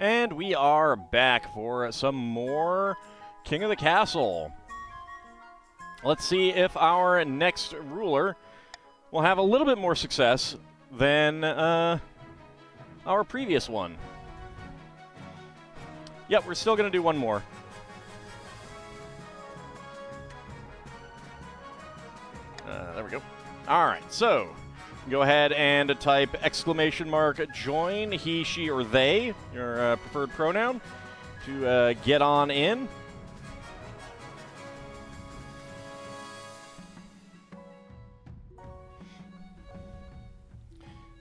And we are back for some more King of the Castle. Let's see if our next ruler will have a little bit more success than our previous one. Yep, we're still going to do one more. There we go. All right, so go ahead and type !join, he, she, or they, your preferred pronoun, to get on in.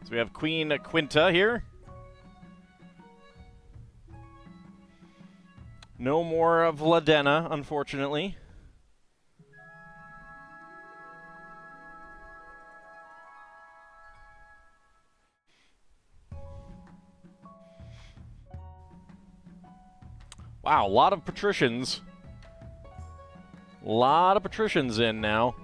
So we have Queen Quinta here. No more Vladena, unfortunately. Wow, a lot of patricians. A lot of patricians in now.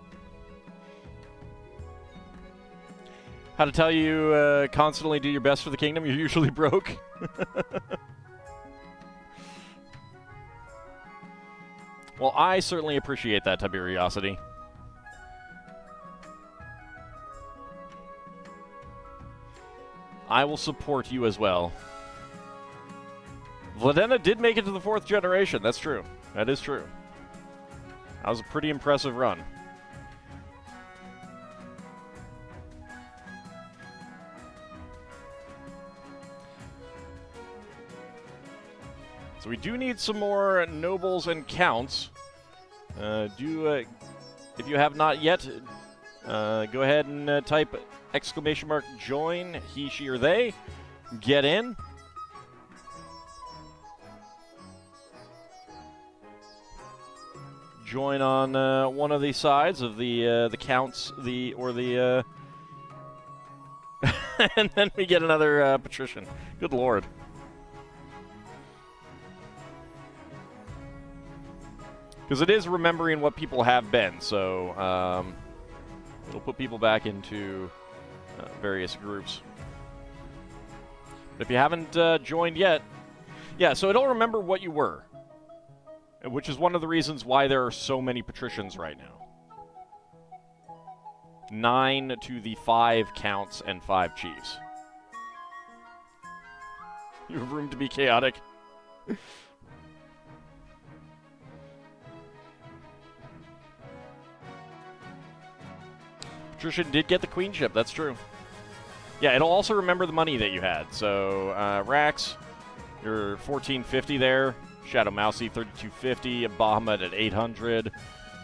How to tell you constantly do your best for the kingdom, you're usually broke. Well, I certainly appreciate that, Tiberiosity. I will support you as well. Vladena did make it to the 4th generation. That's true. That is true. That was a pretty impressive run. So we do need some more nobles and counts. If you have not yet, go ahead and type !join, he, she, or they. Get in. Join on one of the sides of the counts, and then we get another patrician. Good lord. Because it is remembering what people have been, so it'll put people back into various groups. But if you haven't joined yet, yeah, so it'll remember what you were. Which is one of the reasons why there are so many patricians right now. 9 to the 5 counts and 5 chiefs. You have room to be chaotic. Patrician did get the queenship, that's true. Yeah, it'll also remember the money that you had. So, Rax, you're 1450 there. Shadow Mousy, 3250. Bahamut at 800.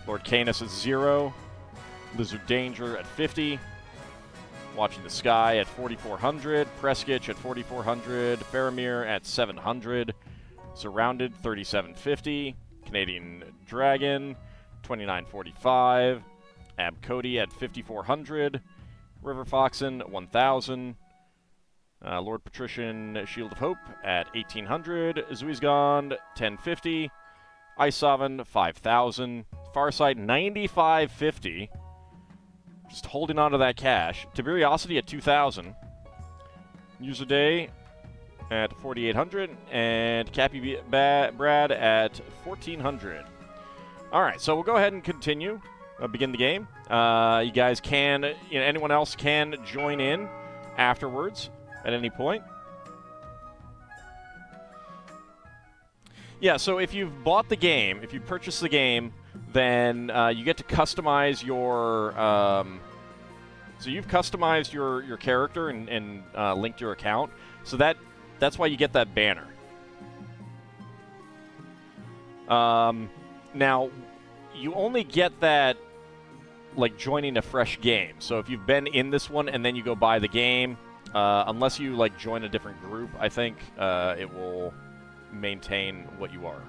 Lord Canis at 0. Lizard Danger at 50. Watching the Sky at 4400. Preskitch at 4400. Faramir at 700. Surrounded, 3750. Canadian Dragon, 2945. Ab Cody at 5400. River Foxen, 1000. Lord Patrician Shield of Hope at 1800. Zuizgond, 1050. Ice Sovereign, 5000. Farsight, 9550. Just holding on to that cash. Tiberiosity at 2000. User Day at 4800. And Cappy Brad at 1400. Alright, so we'll go ahead and continue. Begin the game. You guys can, anyone else can join in afterwards. At any point. Yeah, so if you've bought the game, if you purchased the game, then you get to customize your... so you've customized your character and linked your account. So that's why you get that banner. Now, you only get that like joining a fresh game. So if you've been in this one and then you go buy the game... unless you like join a different group, I think it will maintain what you are.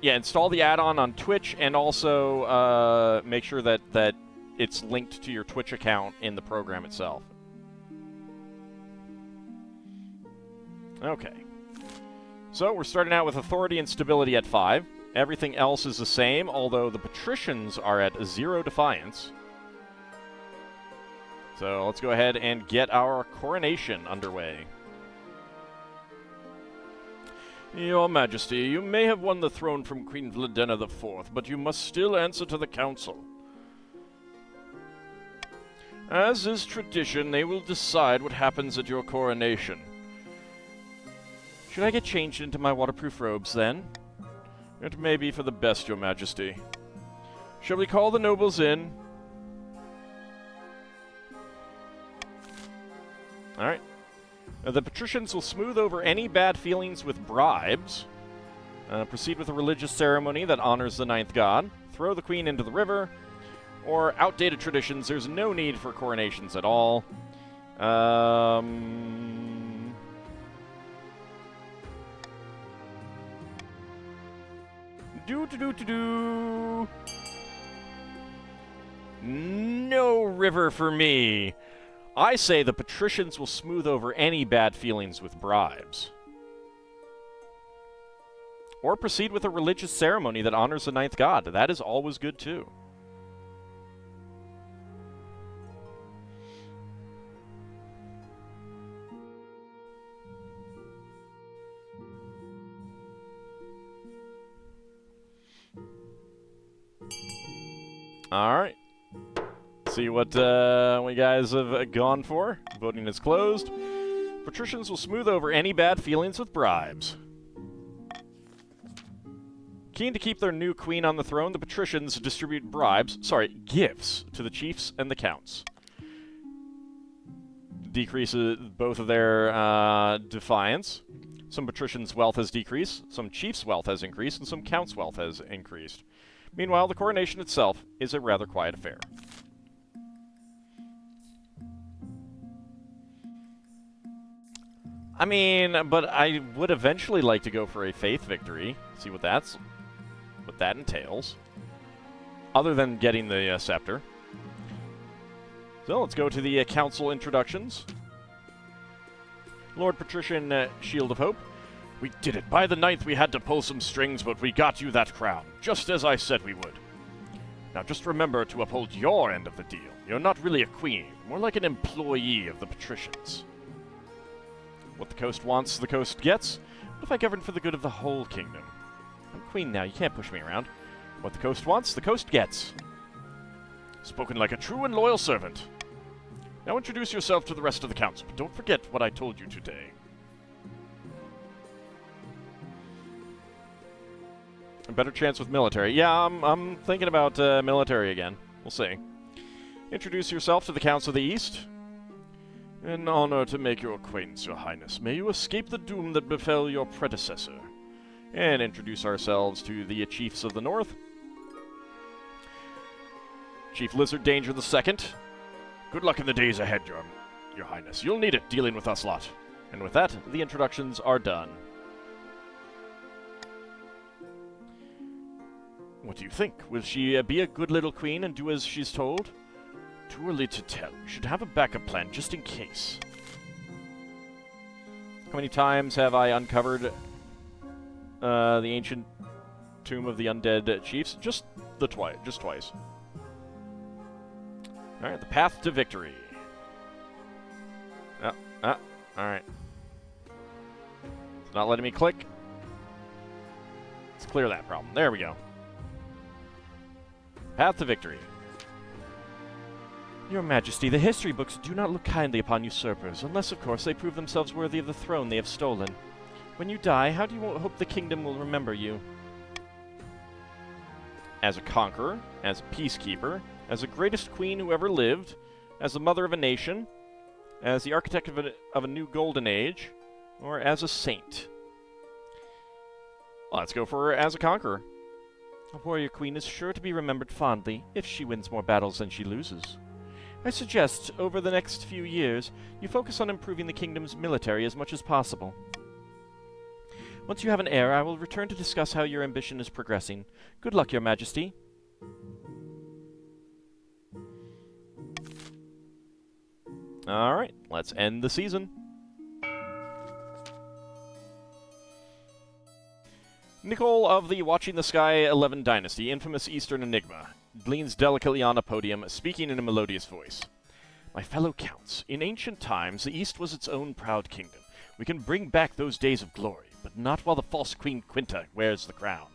Yeah, install the add-on on Twitch, and also make sure that it's linked to your Twitch account in the program itself. Okay. So we're starting out with authority and stability at 5. Everything else is the same, although the patricians are at 0 defiance. So let's go ahead and get our coronation underway. Your Majesty, you may have won the throne from Queen Vladena IV, but you must still answer to the Council. As is tradition, they will decide what happens at your coronation. Should I get changed into my waterproof robes, then? It may be for the best, Your Majesty. Shall we call the nobles in? Alright. The patricians will smooth over any bad feelings with bribes. Proceed with a religious ceremony that honors the ninth god. Throw the queen into the river. Or outdated traditions, there's no need for coronations at all. No river for me. I say the patricians will smooth over any bad feelings with bribes. Or proceed with a religious ceremony that honors the ninth god. That is always good, too. Alright. See what you guys have gone for. Voting is closed. Patricians will smooth over any bad feelings with bribes. Keen to keep their new queen on the throne, the patricians distribute gifts to the chiefs and the counts. Decreases both of their defiance. Some patricians' wealth has decreased, some chiefs' wealth has increased, and some counts' wealth has increased. Meanwhile, the coronation itself is a rather quiet affair. I mean, but I would eventually like to go for a faith victory. See what that entails. Other than getting the scepter. So let's go to the council introductions. Lord Patrician Shield of Hope. We did it. By the 9th we had to pull some strings, but we got you that crown, just as I said we would. Now just remember to uphold your end of the deal. You're not really a queen, more like an employee of the patricians. What the coast wants, the coast gets. What if I govern for the good of the whole kingdom? I'm queen now, you can't push me around. What the coast wants, the coast gets. Spoken like a true and loyal servant. Now introduce yourself to the rest of the council, but don't forget what I told you today. A better chance with military. Yeah, I'm thinking about military again. We'll see. Introduce yourself to the Council of the East. An honor to make your acquaintance, Your Highness. May you escape the doom that befell your predecessor. And introduce ourselves to the Chiefs of the North. Chief Lizard Danger II. Good luck in the days ahead, Your Highness. You'll need it dealing with us lot. And with that, the introductions are done. What do you think? Will she be a good little queen and do as she's told? Too early to tell. We should have a backup plan, just in case. How many times have I uncovered the ancient tomb of the undead chiefs? Just twice. Alright, the path to victory. Alright. It's not letting me click. Let's clear that problem. There we go. Path to victory. Your Majesty, the history books do not look kindly upon usurpers, unless, of course, they prove themselves worthy of the throne they have stolen. When you die, how do you hope the kingdom will remember you? As a conqueror, as a peacekeeper, as the greatest queen who ever lived, as the mother of a nation, as the architect of a new golden age, or as a saint? Let's go for as a conqueror. A warrior queen is sure to be remembered fondly if she wins more battles than she loses. I suggest, over the next few years, you focus on improving the kingdom's military as much as possible. Once you have an heir, I will return to discuss how your ambition is progressing. Good luck, Your Majesty. Alright, let's end the season. Nicole of the Watching the Sky 11 Dynasty, infamous Eastern enigma, leans delicately on a podium, speaking in a melodious voice. My fellow counts, in ancient times, the East was its own proud kingdom. We can bring back those days of glory, but not while the false Queen Quinta wears the crown.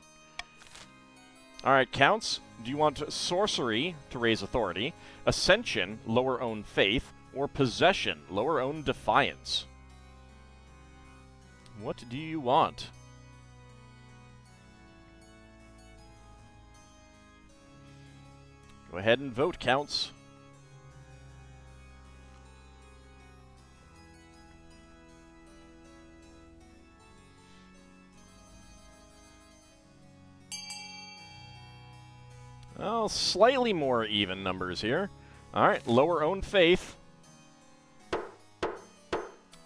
Alright, counts, do you want sorcery to raise authority, ascension, lower own faith, or possession, lower own defiance? What do you want? Go ahead and vote, counts. Well, slightly more even numbers here. Alright, lower own faith.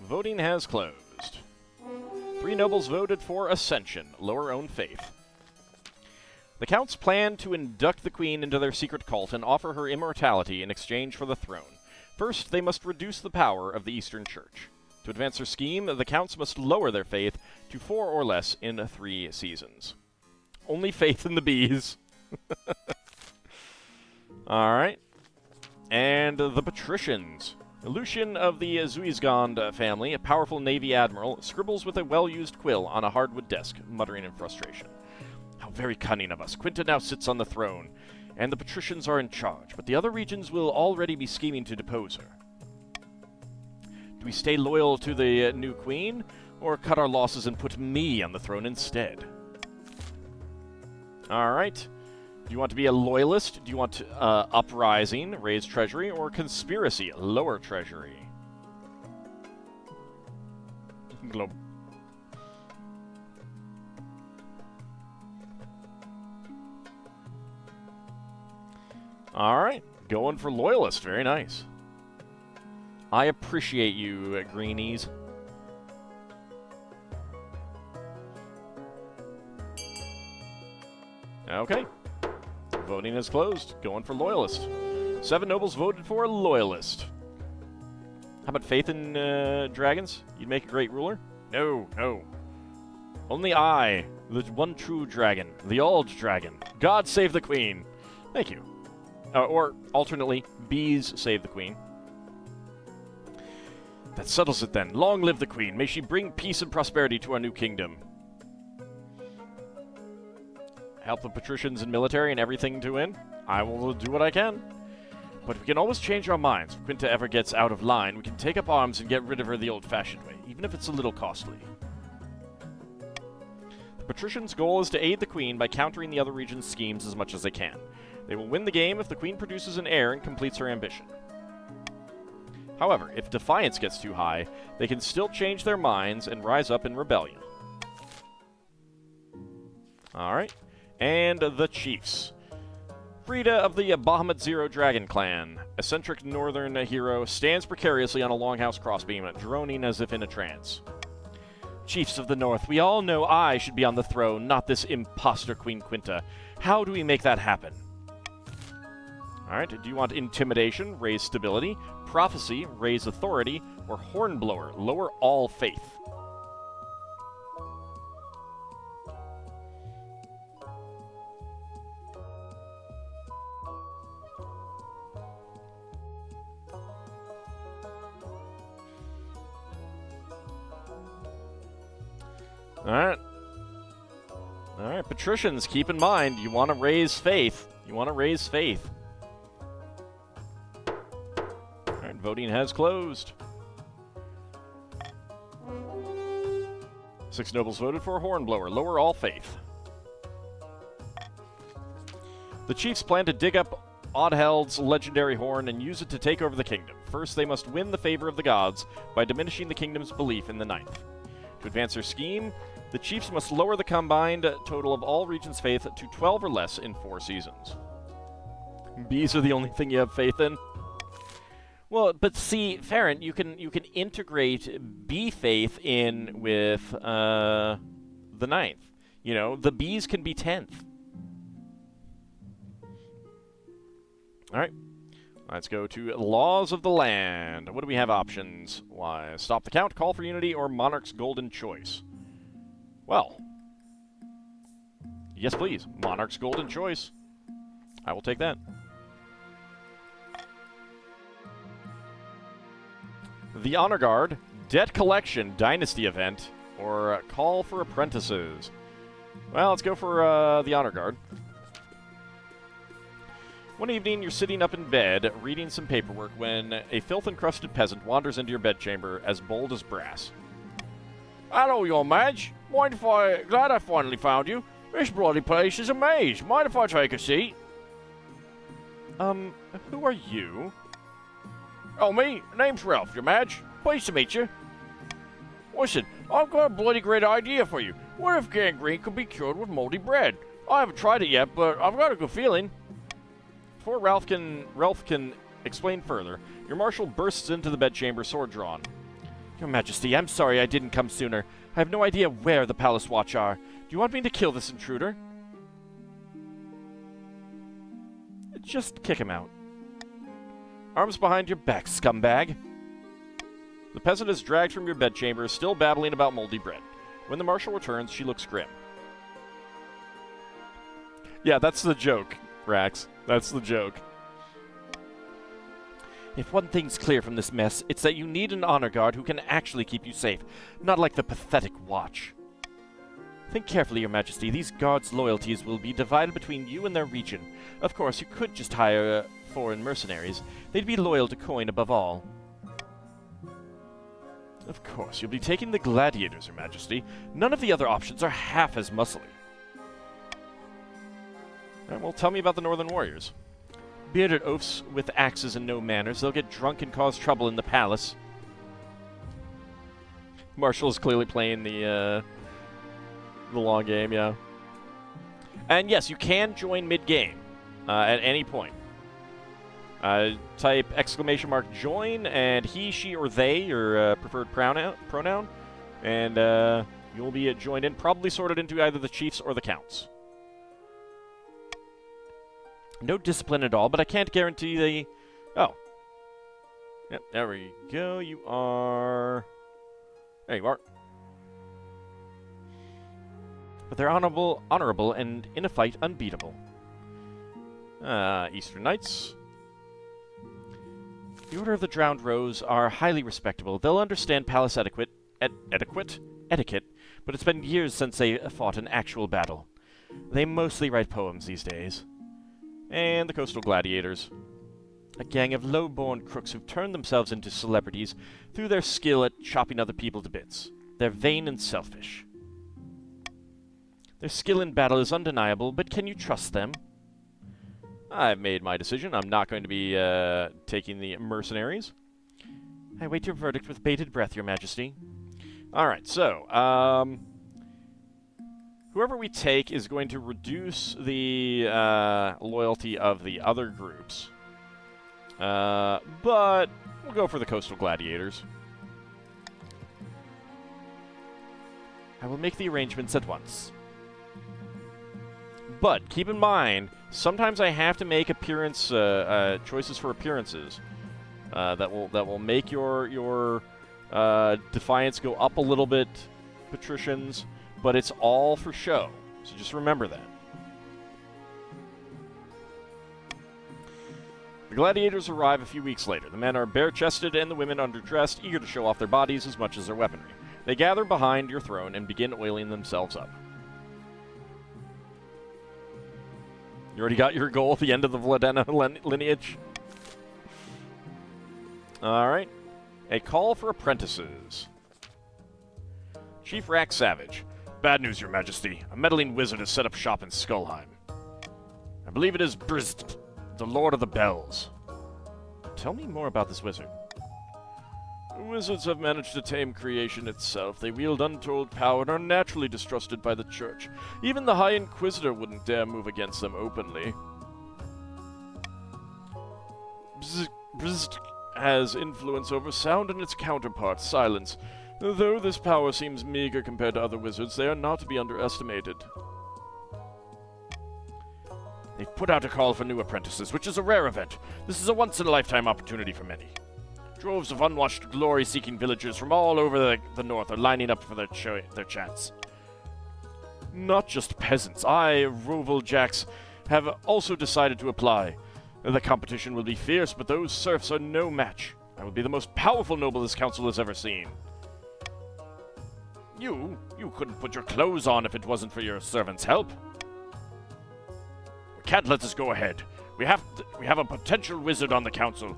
Voting has closed. 3 nobles voted for ascension, lower own faith. The counts plan to induct the queen into their secret cult and offer her immortality in exchange for the throne. First, they must reduce the power of the Eastern Church. To advance their scheme, the counts must lower their faith to 4 or less in 3 seasons. Only faith in the bees. Alright. And the patricians. Lucian of the Zuizgond family, a powerful navy admiral, scribbles with a well-used quill on a hardwood desk, muttering in frustration. How very cunning of us. Quinta now sits on the throne, and the patricians are in charge, but the other regions will already be scheming to depose her. Do we stay loyal to the new queen, or cut our losses and put me on the throne instead? Alright. Do you want to be a loyalist? Do you want uprising, raise treasury, or conspiracy, lower treasury? Alright, going for loyalist. Very nice. I appreciate you, greenies. Okay. Voting is closed. Going for loyalist. 7 nobles voted for loyalist. How about faith in dragons? You'd make a great ruler? No, no. Only I, the one true dragon, the AuldDragon. God save the queen. Thank you. Or, alternately, bees save the queen. That settles it then. Long live the queen. May she bring peace and prosperity to our new kingdom. Help the patricians and military and everything to win. I will do what I can. But we can always change our minds. If Quinta ever gets out of line, we can take up arms and get rid of her the old-fashioned way, even if it's a little costly. The patricians' goal is to aid the queen by countering the other region's schemes as much as they can. They will win the game if the queen produces an heir and completes her ambition. However, if defiance gets too high, they can still change their minds and rise up in rebellion. Alright. And the chiefs. Frida of the Bahamut Zero Dragon clan, eccentric northern hero, stands precariously on a longhouse crossbeam, droning as if in a trance. Chiefs of the North, we all know I should be on the throne, not this imposter Queen Quinta. How do we make that happen? Alright, do you want intimidation, raise stability, prophecy, raise authority, or hornblower, lower all faith? Alright. Alright, patricians, keep in mind, you want to raise faith. You want to raise faith. Alright, voting has closed. 6 nobles voted for Hornblower. Lower all faith. The chiefs plan to dig up Oddheld's legendary horn and use it to take over the kingdom. First, they must win the favor of the gods by diminishing the kingdom's belief in the ninth. To advance their scheme, the chiefs must lower the combined total of all regions' faith to 12 or less in 4 seasons. Bees are the only thing you have faith in? Well, but see, Farron, you can integrate bee faith in with the ninth. You know, the bees can be 10th. Alright. Let's go to Laws of the Land. What do we have options? Why, stop the count, call for unity, or Monarch's golden choice? Well, Yes, please. Monarch's golden choice. I will take that. The Honor Guard, Debt Collection Dynasty Event, or Call for Apprentices. Well, let's go for the Honor Guard. One evening, you're sitting up in bed, reading some paperwork, when a filth-encrusted peasant wanders into your bedchamber, as bold as brass. Hello, your mage. Mind if glad I finally found you. This bloody place is a maze. Mind if I take a seat? Who are you? Oh, me? Name's Ralph, your mage. Pleased to meet you. Listen, I've got a bloody great idea for you. What if gangrene could be cured with moldy bread? I haven't tried it yet, but I've got a good feeling. Before Ralph can explain further, your marshal bursts into the bedchamber, sword drawn. Your Majesty, I'm sorry I didn't come sooner. I have no idea where the Palace Watch are. Do you want me to kill this intruder? Just kick him out. Arms behind your back, scumbag. The peasant is dragged from your bedchamber, still babbling about moldy bread. When the marshal returns, she looks grim. Yeah, that's the joke, Rax. That's the joke. If one thing's clear from this mess, it's that you need an honor guard who can actually keep you safe, not like the pathetic watch. Think carefully, Your Majesty. These guards' loyalties will be divided between you and their region. Of course, you could just hire foreign mercenaries. They'd be loyal to coin above all. Of course, you'll be taking the gladiators, Your Majesty. None of the other options are half as muscly. Well, tell me about the Northern Warriors. Bearded oafs with axes and no manners. They'll get drunk and cause trouble in the palace. Marshall is clearly playing the long game, yeah. And yes, you can join mid-game at any point. Type !join, and he, she, or they, your preferred pronoun, and you'll be joined in, probably sorted into either the chiefs or the counts. No discipline at all, but I can't guarantee the... Oh. Yep, there we go. You are... There you are. But they're honorable, and in a fight, unbeatable. Eastern Knights. The Order of the Drowned Rose are highly respectable. They'll understand palace etiquette, but it's been years since they fought an actual battle. They mostly write poems these days. And the Coastal Gladiators. A gang of low-born crooks who've turned themselves into celebrities through their skill at chopping other people to bits. They're vain and selfish. Their skill in battle is undeniable, but can you trust them? I've made my decision. I'm not going to be taking the mercenaries. I wait your verdict with bated breath, Your Majesty. All right, so whoever we take is going to reduce the loyalty of the other groups. But we'll go for the Coastal Gladiators. I will make the arrangements at once. But keep in mind, sometimes I have to make appearance choices for appearances that will make your defiance go up a little bit, patricians. But it's all for show, so just remember that. The gladiators arrive a few weeks later. The men are bare-chested and the women underdressed, eager to show off their bodies as much as their weaponry. They gather behind your throne and begin oiling themselves up. You already got your goal at the end of the Vladena lineage? Alright. A call for apprentices. Chief Rax Savage. Bad news, Your Majesty. A meddling wizard has set up shop in Skullheim. I believe it is Brizd, the Lord of the Bells. Tell me more about this wizard. Wizards have managed to tame creation itself. They wield untold power and are naturally distrusted by the Church. Even the High Inquisitor wouldn't dare move against them openly. Brizd has influence over sound and its counterpart, silence. Though this power seems meager compared to other wizards, they are not to be underestimated. They've put out a call for new apprentices, which is a rare event. This is a once-in-a-lifetime opportunity for many. Droves of unwashed, glory-seeking villagers from all over the north are lining up for their chance. Not just peasants. I, Roval Jacks, have also decided to apply. The competition will be fierce, but those serfs are no match. I will be the most powerful noble this council has ever seen. You couldn't put your clothes on if it wasn't for your servants' help. We can't let this go ahead. We have a potential wizard on the council.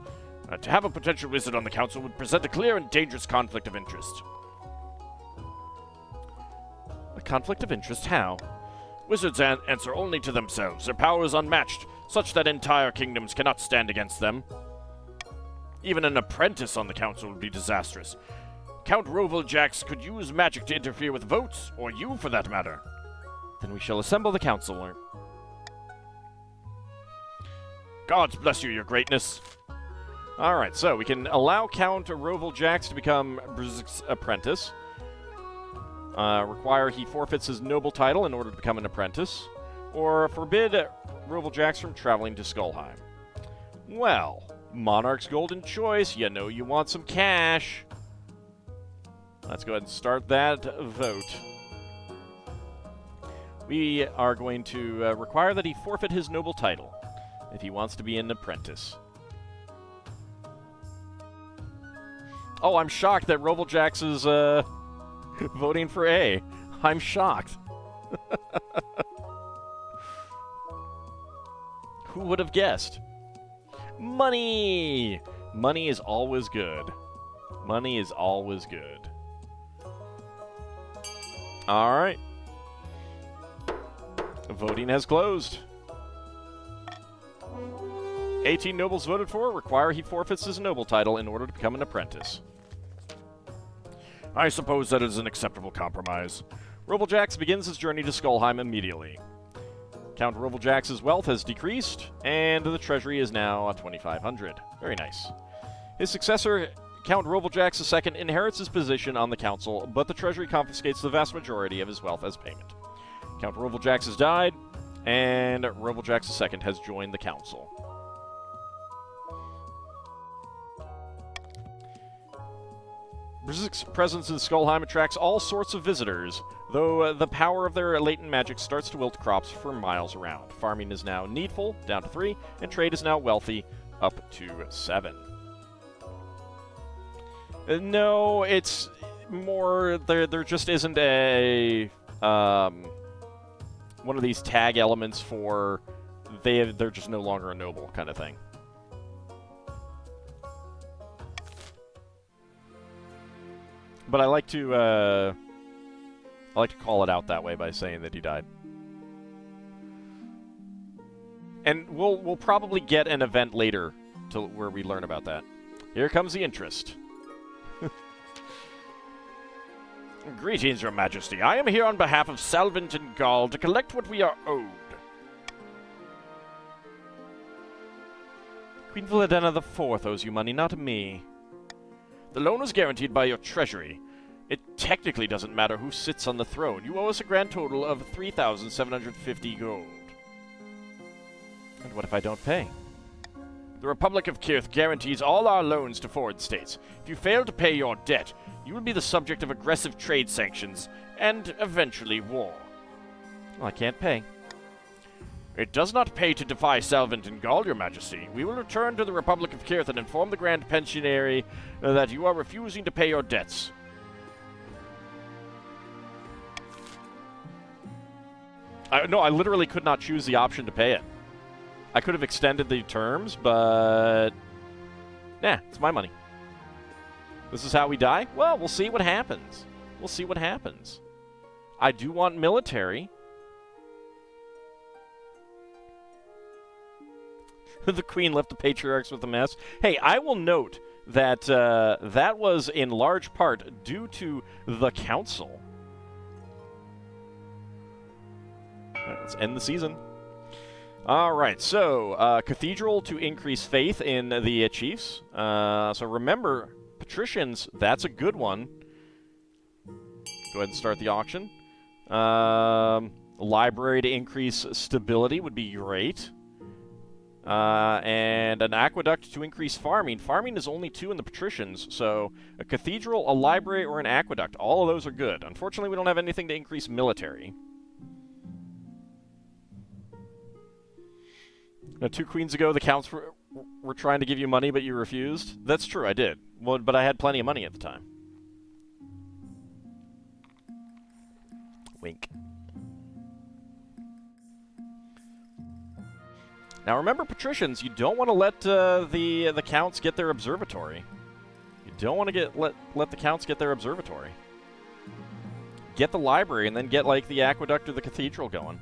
To have a potential wizard on the council would present a clear and dangerous conflict of interest. A conflict of interest? How? Wizards answer only to themselves. Their power is unmatched, such that entire kingdoms cannot stand against them. Even an apprentice on the council would be disastrous. Count Roval Jacks could use magic to interfere with votes, or you for that matter. Then we shall assemble the council. Gods bless you, your greatness. Alright, so we can allow Count Roval Jacks to become Brzyk's apprentice. Require he forfeits his noble title in order to become an apprentice. Or forbid Roval Jacks from traveling to Skullheim. Well, Monarch's golden choice. You know you want some cash. Let's go ahead and start that vote. We are going to require that he forfeit his noble title if he wants to be an apprentice. Oh, I'm shocked that Roval Jacks is voting for A. I'm shocked. Who would have guessed? Money! Money is always good. Money is always good. Alright. Voting has closed. 18 nobles voted for. Require he forfeits his noble title in order to become an apprentice. I suppose that is an acceptable compromise. Roval Jacks begins his journey to Skullheim immediately. Count Roval Jacks' wealth has decreased, and the treasury is now at 2,500. Very nice. His successor, Count Roval Jacks II, inherits his position on the council, but the treasury confiscates the vast majority of his wealth as payment. Count Roval Jacks has died, and Roval Jacks II has joined the council. Brzyk's presence in Skullheim attracts all sorts of visitors, though the power of their latent magic starts to wilt crops for miles around. Farming is now needful, down to 3, and trade is now wealthy, up to 7. No, it's more, there just isn't a, one of these tag elements for, they're just no longer a noble kind of thing. But I like to call it out that way by saying that he died. And we'll probably get an event later where we learn about that. Here comes the interest. Greetings, Your Majesty. I am here on behalf of Salvant and Gaul to collect what we are owed. Queen Villadena IV owes you money, not me. The loan is guaranteed by your treasury. It technically doesn't matter who sits on the throne. You owe us a grand total of 3,750 gold. And what if I don't pay? The Republic of Kirth guarantees all our loans to foreign states. If you fail to pay your debt, you will be the subject of aggressive trade sanctions, and eventually war. Well, I can't pay. It does not pay to defy Salvant and Gaul, Your Majesty. We will return to the Republic of Kirth and inform the Grand Pensionary that you are refusing to pay your debts. No, I literally could not choose the option to pay it. I could have extended the terms, but... Nah, it's my money. This is how we die? Well, we'll see what happens. We'll see what happens. I do want military. The Queen left the patriarchs with a mess. Hey, I will note that that was in large part due to the council. All right, let's end the season. All right, so Cathedral to increase faith in the chiefs. So remember, patricians, that's a good one. Go ahead and start the auction. Library to increase stability would be great. And an aqueduct to increase farming. Farming is only 2 in the patricians, so a cathedral, a library, or an aqueduct. All of those are good. Unfortunately, we don't have anything to increase military. Now, 2 queens ago, the counts were trying to give you money, but you refused. That's true, I did. Well, but I had plenty of money at the time. Wink. Now, remember, patricians, you don't want to let the counts get their observatory. You don't want to let the counts get their observatory. Get the library, and then get, like, the aqueduct or the cathedral going.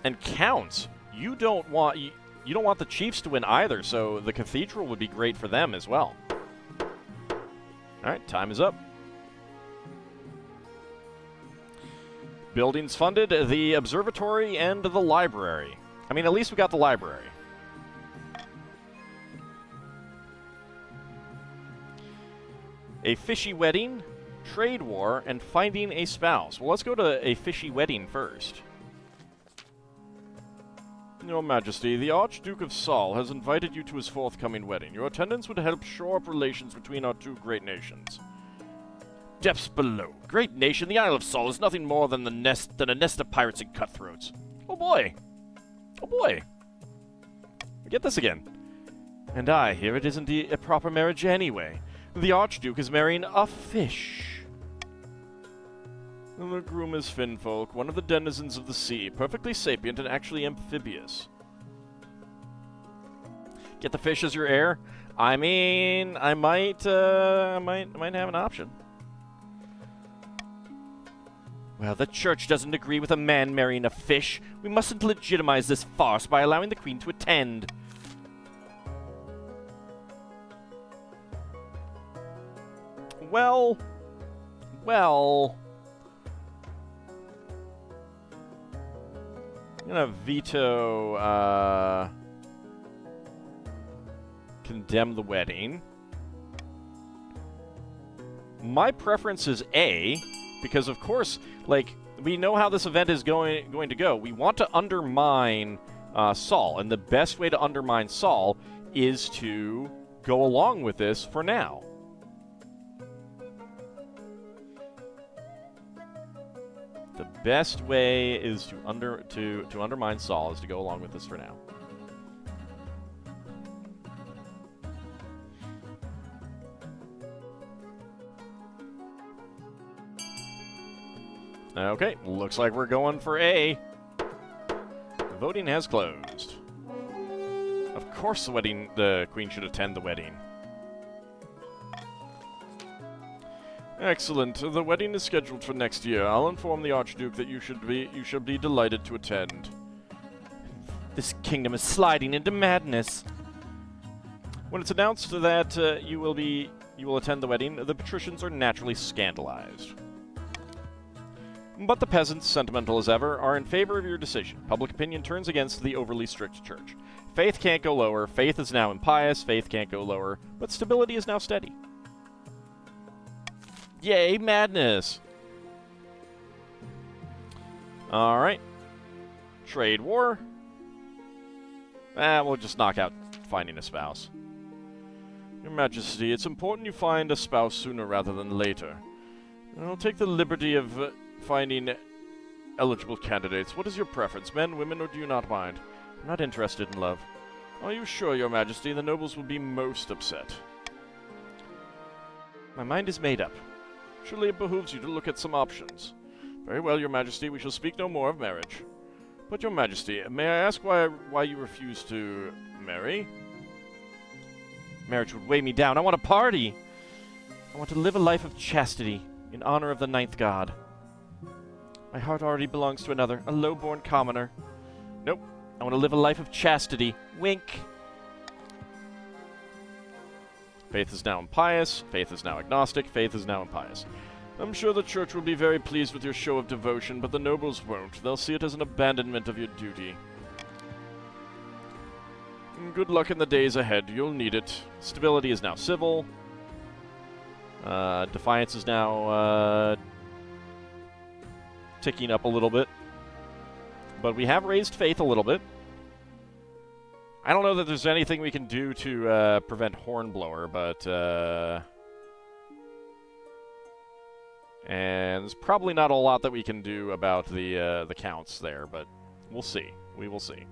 And counts, you don't want the chiefs to win either, so the cathedral would be great for them as well. All right, time is up. Buildings funded, the observatory and the library. I mean, at least we got the library. A fishy wedding, trade war, and finding a spouse. Well, let's go to a fishy wedding first. Your Majesty, the Archduke of Saul has invited you to his forthcoming wedding. Your attendance would help shore up relations between our 2 great nations. Depths below. Great nation, the Isle of Saul is nothing more than a nest of pirates and cutthroats. Oh boy. Oh boy. Get this again. And I hear it isn't a proper marriage anyway. The Archduke is marrying a fish. The groom is Finfolk, one of the denizens of the sea, perfectly sapient and actually amphibious. Get the fish as your heir? I mean, I might have an option. Well, the church doesn't agree with a man marrying a fish. We mustn't legitimize this farce by allowing the queen to attend. Well... I'm gonna veto, condemn the wedding. My preference is A, because of course, like, we know how this event is going to go. We want to undermine Saul, and the best way to undermine Saul is to go along with this for now. The best way is to undermine Saul is to go along with this for now. Okay, looks like we're going for A. Voting has closed. Of course the queen should attend the wedding. Excellent. The wedding is scheduled for next year. I'll inform the Archduke that you should be delighted to attend. This kingdom is sliding into madness. When it's announced that you will attend the wedding, the patricians are naturally scandalized. But the peasants, sentimental as ever, are in favor of your decision. Public opinion turns against the overly strict church. Faith can't go lower. Faith is now impious. Faith can't go lower. But stability is now steady. Yay, madness! Alright. Trade war. We'll just knock out finding a spouse. Your Majesty, it's important you find a spouse sooner rather than later. I'll take the liberty of finding eligible candidates. What is your preference, men, women, or do you not mind? I'm not interested in love. Are you sure, Your Majesty? The nobles will be most upset. My mind is made up. Surely it behooves you to look at some options. Very well, Your Majesty, we shall speak no more of marriage. But, Your Majesty, may I ask why you refuse to marry? Marriage would weigh me down. I want a party! I want to live a life of chastity, in honor of the ninth god. My heart already belongs to another, a low-born commoner. Nope, I want to live a life of chastity. Wink! Faith is now impious, faith is now agnostic, faith is now impious. I'm sure the church will be very pleased with your show of devotion, but the nobles won't. They'll see it as an abandonment of your duty. Good luck in the days ahead. You'll need it. Stability is now civil. Defiance is now ticking up a little bit. But we have raised faith a little bit. I don't know that there's anything we can do to prevent Hornblower, but... And there's probably not a lot that we can do about the counts there, but we'll see. We will see.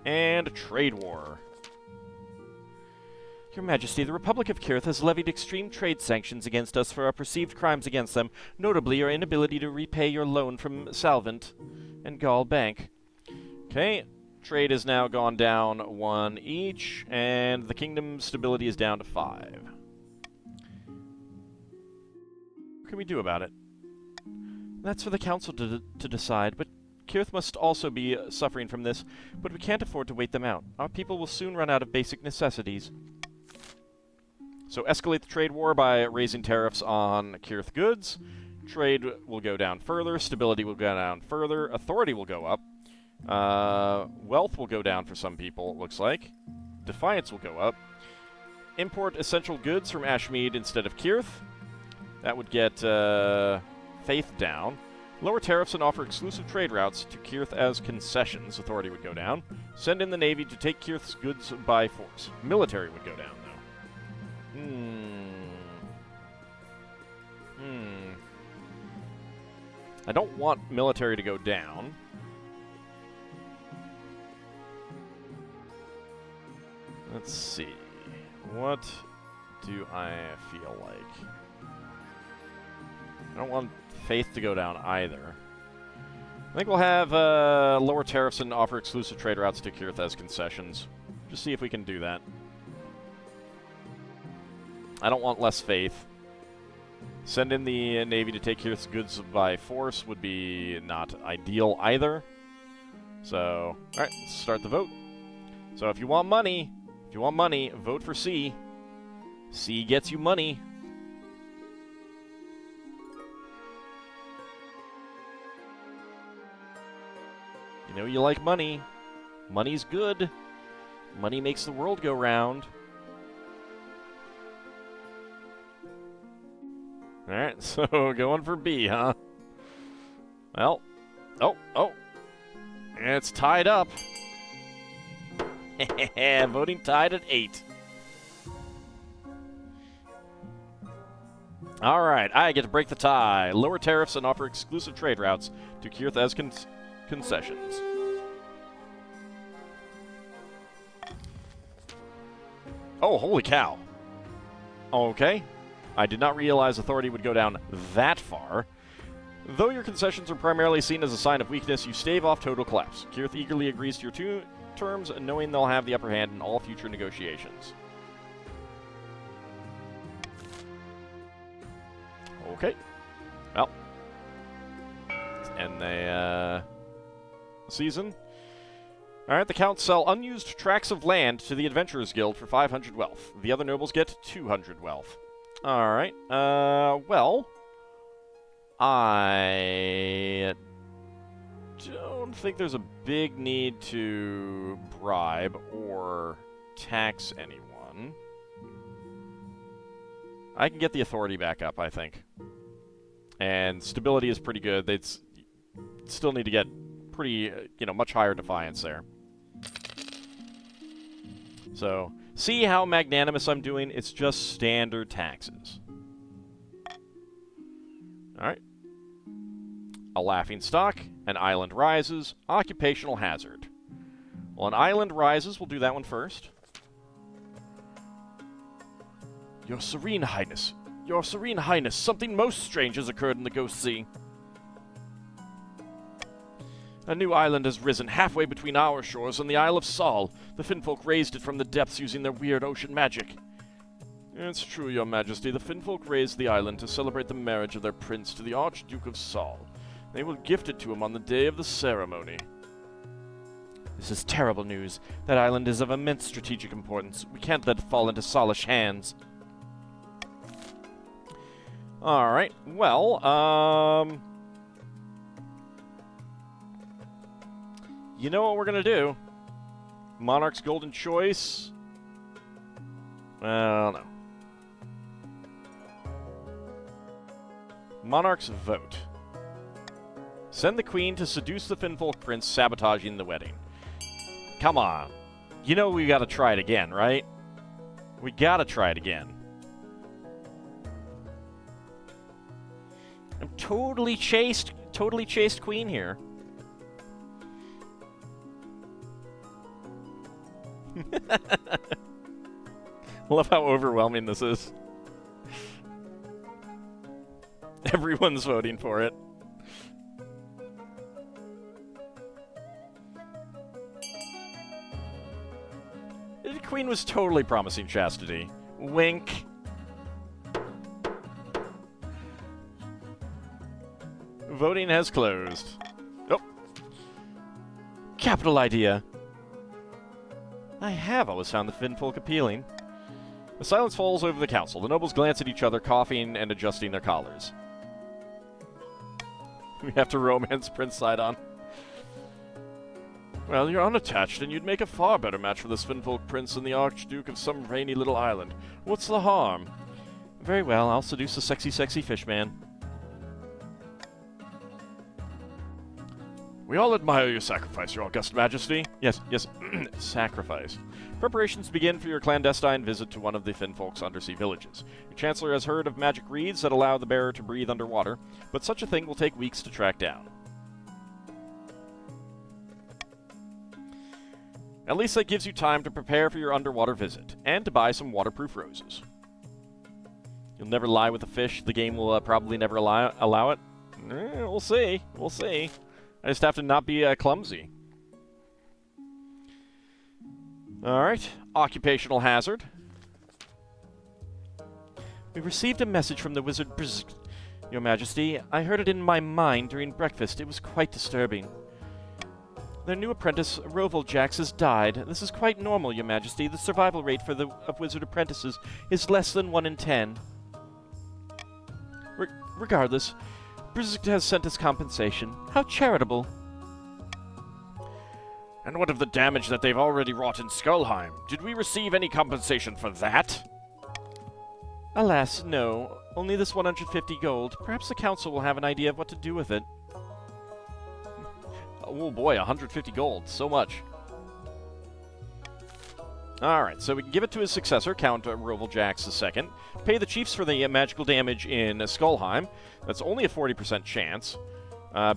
And trade war. Your Majesty, the Republic of Kirith has levied extreme trade sanctions against us for our perceived crimes against them, notably your inability to repay your loan from Salvant and Gaul Bank. Okay, trade has now gone down 1 each, and the kingdom's stability is down to 5. What can we do about it? That's for the Council to decide, but Kirith must also be suffering from this, but we can't afford to wait them out. Our people will soon run out of basic necessities. So escalate the trade war by raising tariffs on Kirith goods. Trade will go down further. Stability will go down further. Authority will go up. Wealth will go down for some people, it looks like. Defiance will go up. Import essential goods from Ashmead instead of Kirith. That would get faith down. Lower tariffs and offer exclusive trade routes to Kirith as concessions. Authority would go down. Send in the Navy to take Kirith's goods by force. Military would go down, though. I don't want military to go down. Let's see. What do I feel like? I don't want faith to go down either. I think we'll have lower tariffs and offer exclusive trade routes to Kirith as concessions. Just see if we can do that. I don't want less faith. Send in the Navy to take Kirith's goods by force would be not ideal either. So, alright, let's start the vote. So if you want money, vote for C. C gets you money. You know you like money. Money's good. Money makes the world go round. Alright, so going for B, huh? Well, oh. It's tied up. Voting tied at 8. Alright, I get to break the tie. Lower tariffs and offer exclusive trade routes to Kirith as concessions. Oh, holy cow. Okay. I did not realize authority would go down that far. Though your concessions are primarily seen as a sign of weakness, you stave off total collapse. Kirith eagerly agrees to your terms, knowing they'll have the upper hand in all future negotiations. Okay. Well. Let's end the season. Alright, the Counts sell unused tracts of land to the Adventurers Guild for 500 wealth. The other nobles get 200 wealth. Alright, well, I don't think there's a big need to bribe or tax anyone. I can get the authority back up, I think. And stability is pretty good. They'd still need to get pretty, much higher defiance there. So, see how magnanimous I'm doing? It's just standard taxes. Alright. A laughing stock, an island rises, occupational hazard. Well, an island rises, we'll do that one first. Your Serene Highness, something most strange has occurred in the Ghost Sea. A new island has risen halfway between our shores and the Isle of Sol. The Finfolk raised it from the depths using their weird ocean magic. It's true, Your Majesty. The Finfolk raised the island to celebrate the marriage of their prince to the Archduke of Sol. They will gift it to him on the day of the ceremony. This is terrible news. That island is of immense strategic importance. We can't let it fall into Solish hands. Alright, well, you know what we're gonna do? Monarch's Golden Choice? Well, no. Monarch's Vote. Send the Queen to seduce the Finfolk Prince, sabotaging the wedding. Come on. You know we gotta try it again, right? We gotta try it again. totally chaste queen here. Love how overwhelming this is. Everyone's voting for it. The queen was totally promising chastity. Wink. Voting has closed. Oh. Capital idea. I have always found the Finfolk appealing. The silence falls over the council. The nobles glance at each other, coughing and adjusting their collars. We have to romance Prince Sidon. Well, you're unattached, and you'd make a far better match for this Finfolk prince than the Archduke of some rainy little island. What's the harm? Very well, I'll seduce the sexy, sexy fishman. We all admire your sacrifice, your august majesty. Yes. Sacrifice. Preparations begin for your clandestine visit to one of the Finfolk's undersea villages. Your chancellor has heard of magic reeds that allow the bearer to breathe underwater, but such a thing will take weeks to track down. At least that gives you time to prepare for your underwater visit, and to buy some waterproof roses. You'll never lie with a fish. The game will probably never allow it. We'll see. We'll see. I just have to not be clumsy. Alright. Occupational hazard. We received a message from the wizard Your Majesty. I heard it in my mind during breakfast. It was quite disturbing. Their new apprentice, Rovaljax, has died. This is quite normal, Your Majesty. The survival rate of wizard apprentices is less than 1 in 10. Regardless, Brzg has sent us compensation. How charitable. And what of the damage that they've already wrought in Skullheim? Did we receive any compensation for that? Alas, no. Only this 150 gold. Perhaps the council will have an idea of what to do with it. Oh boy, 150 gold. So much. Alright, so we can give it to his successor, Count Rovaljax II. Pay the chiefs for the magical damage in Skullheim. That's only a 40% chance.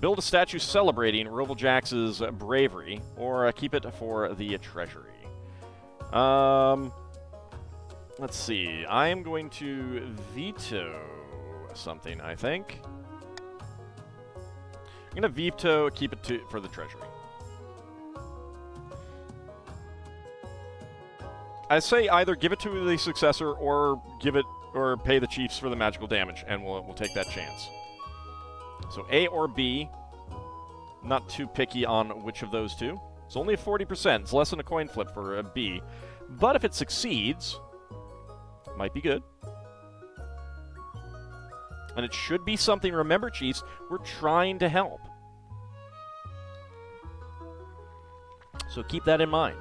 Build a statue celebrating Rovaljax's bravery, or keep it for the treasury. Let's see. I am going to veto something, I think. I'm going to veto, keep it for the treasury. I say either give it to the successor or pay the chiefs for the magical damage, and we'll take that chance. So A or B. Not too picky on which of those two. It's only a 40%. It's less than a coin flip for a B. But if it succeeds, it might be good. And it should be something. Remember, chiefs, we're trying to help. So keep that in mind.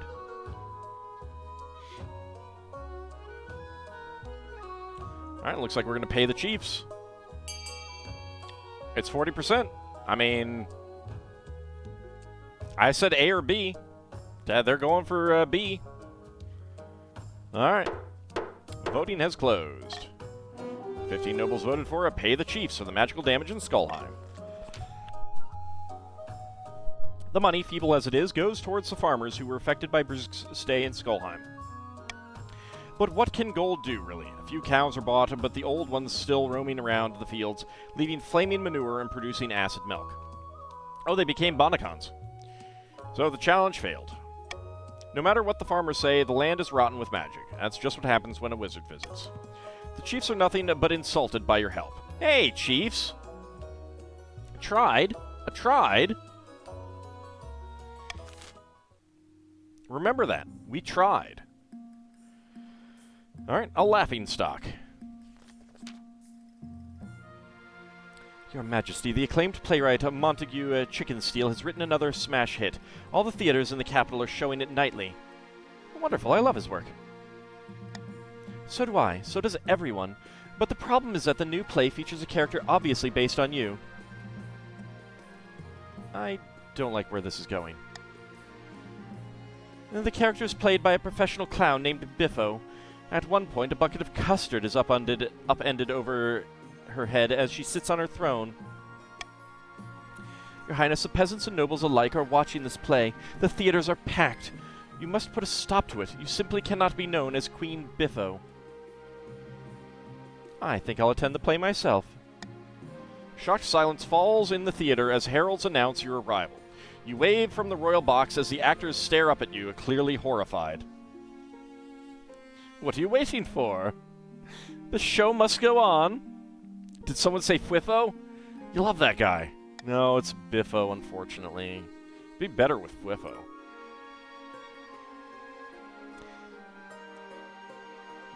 Alright, looks like we're going to pay the chiefs. It's 40%. I mean, I said A or B. They're going for B. Alright. Voting has closed. 15 nobles voted for a pay the chiefs for the magical damage in Skullheim. The money, feeble as it is, goes towards the farmers who were affected by Brzg's stay in Skullheim. But what can gold do, really? A few cows are bought, but the old ones still roaming around the fields, leaving flaming manure and producing acid milk. Oh, they became bonacons. So the challenge failed. No matter what the farmers say, the land is rotten with magic. That's just what happens when a wizard visits. The chiefs are nothing but insulted by your help. Hey, chiefs! I tried. Remember that. We tried. Alright, a laughing stock. Your Majesty, the acclaimed playwright Montague Chickensteel has written another smash hit. All the theaters in the capital are showing it nightly. Wonderful, I love his work. So do I, so does everyone. But the problem is that the new play features a character obviously based on you. I don't like where this is going. The character is played by a professional clown named Biffo. At one point, a bucket of custard is upended over her head as she sits on her throne. Your Highness, the peasants and nobles alike are watching this play. The theaters are packed. You must put a stop to it. You simply cannot be known as Queen Biffo. I think I'll attend the play myself. Shocked silence falls in the theater as heralds announce your arrival. You wave from the royal box as the actors stare up at you, clearly horrified. What are you waiting for? The show must go on. Did someone say Fwiffo? You love that guy. No, it's Biffo, unfortunately. Be better with Fwiffo.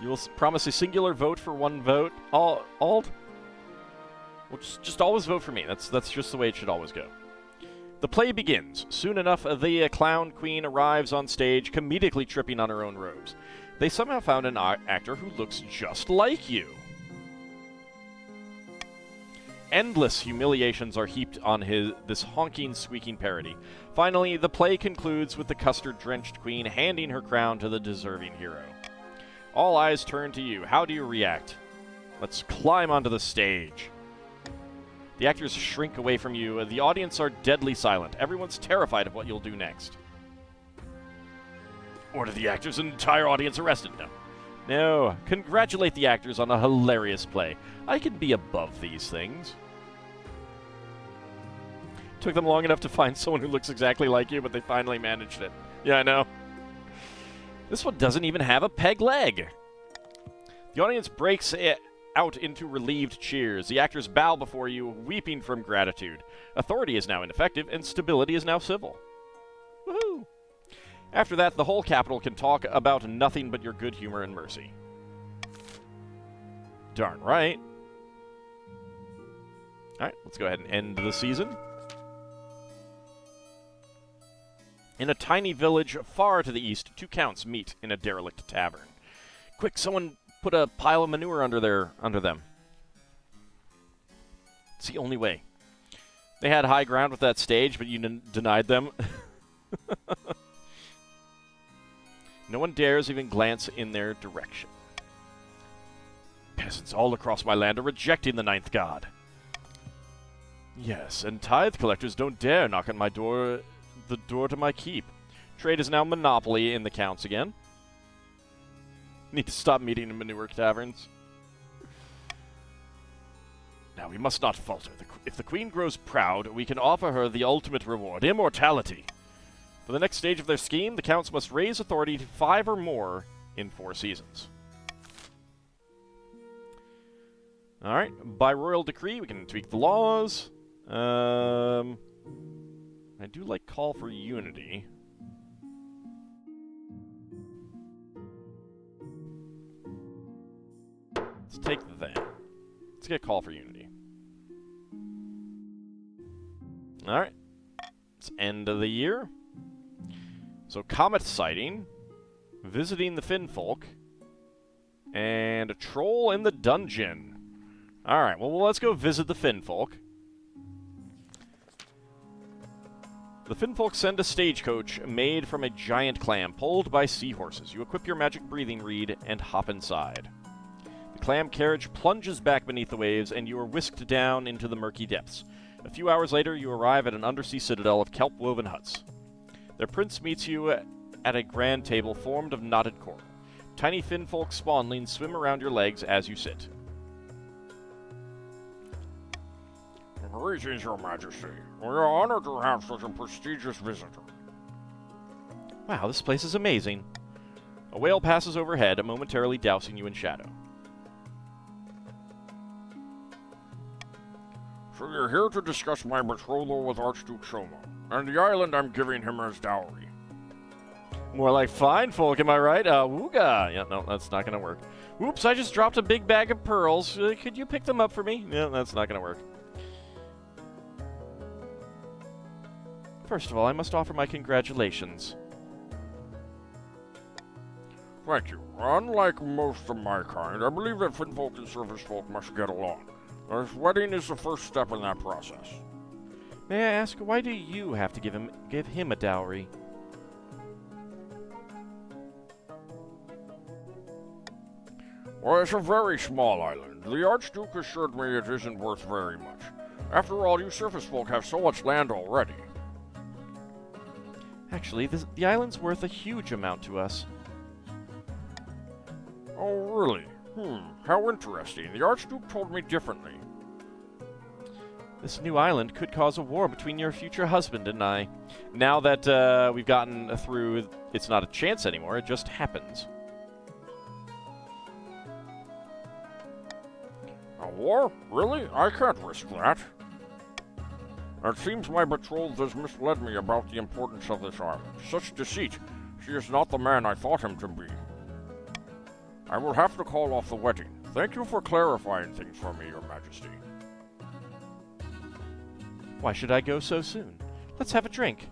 You will promise a singular vote for one vote. Ald? Well, just always vote for me. That's just the way it should always go. The play begins. Soon enough, the clown queen arrives on stage, comedically tripping on her own robes. They somehow found an actor who looks just like you. Endless humiliations are heaped on this honking, squeaking parody. Finally, the play concludes with the custard-drenched queen handing her crown to the deserving hero. All eyes turn to you. How do you react? Let's climb onto the stage. The actors shrink away from you. The audience are deadly silent. Everyone's terrified of what you'll do next. Order the actors and entire audience arrested. No. Congratulate the actors on a hilarious play. I can be above these things. Took them long enough to find someone who looks exactly like you, but they finally managed it. Yeah, I know. This one doesn't even have a peg leg. The audience breaks out into relieved cheers. The actors bow before you, weeping from gratitude. Authority is now ineffective, and stability is now civil. Woohoo! After that, the whole capital can talk about nothing but your good humor and mercy. Darn right. Alright, let's go ahead and end the season. In a tiny village far to the east, two counts meet in a derelict tavern. Quick, someone put a pile of manure under them. It's the only way. They had high ground with that stage, but you denied them. No one dares even glance in their direction. Peasants all across my land are rejecting the ninth god. Yes, and tithe collectors don't dare knock on my door, the door to my keep. Trade is now monopoly in the counts again. Need to stop meeting in manure taverns. Now we must not falter. If the queen grows proud, we can offer her the ultimate reward, immortality. For the next stage of their scheme, the counts must raise authority to 5 or more in 4 seasons. Alright, by royal decree, we can tweak the laws. I do like call for unity. Let's take that. Let's get call for unity. Alright. It's end of the year. So, comet sighting, visiting the Finfolk, and a troll in the dungeon. Alright, well, let's go visit the Finfolk. The Finfolk send a stagecoach made from a giant clam, pulled by seahorses. You equip your magic breathing reed and hop inside. The clam carriage plunges back beneath the waves, and you are whisked down into the murky depths. A few hours later, you arrive at an undersea citadel of kelp-woven huts. Their prince meets you at a grand table formed of knotted coral. Tiny Finfolk spawnlings swim around your legs as you sit. Greetings, Your Majesty. We are honored to have such a prestigious visitor. Wow, this place is amazing. A whale passes overhead, momentarily dousing you in shadow. So you're here to discuss my betrothal with Archduke Shoma, and the island I'm giving him as dowry. More like fine folk, am I right? Wooga! Yeah, no, that's not gonna work. Oops, I just dropped a big bag of pearls. Could you pick them up for me? Yeah, that's not gonna work. First of all, I must offer my congratulations. Thank you. Unlike most of my kind, I believe that Finfolk and Surface Folk must get along. This wedding is the first step in that process. May I ask, why do you have to give him a dowry? Well, it's a very small island. The Archduke assured me it isn't worth very much. After all, you surface folk have so much land already. Actually, the island's worth a huge amount to us. Oh, really? How interesting. The Archduke told me differently. This new island could cause a war between your future husband and I. Now that we've gotten through, it's not a chance anymore, it just happens. A war? Really? I can't risk that. It seems my betrothed has misled me about the importance of this island. Such deceit. She is not the man I thought him to be. I will have to call off the wedding. Thank you for clarifying things for me, Your Majesty. Why should I go so soon? Let's have a drink.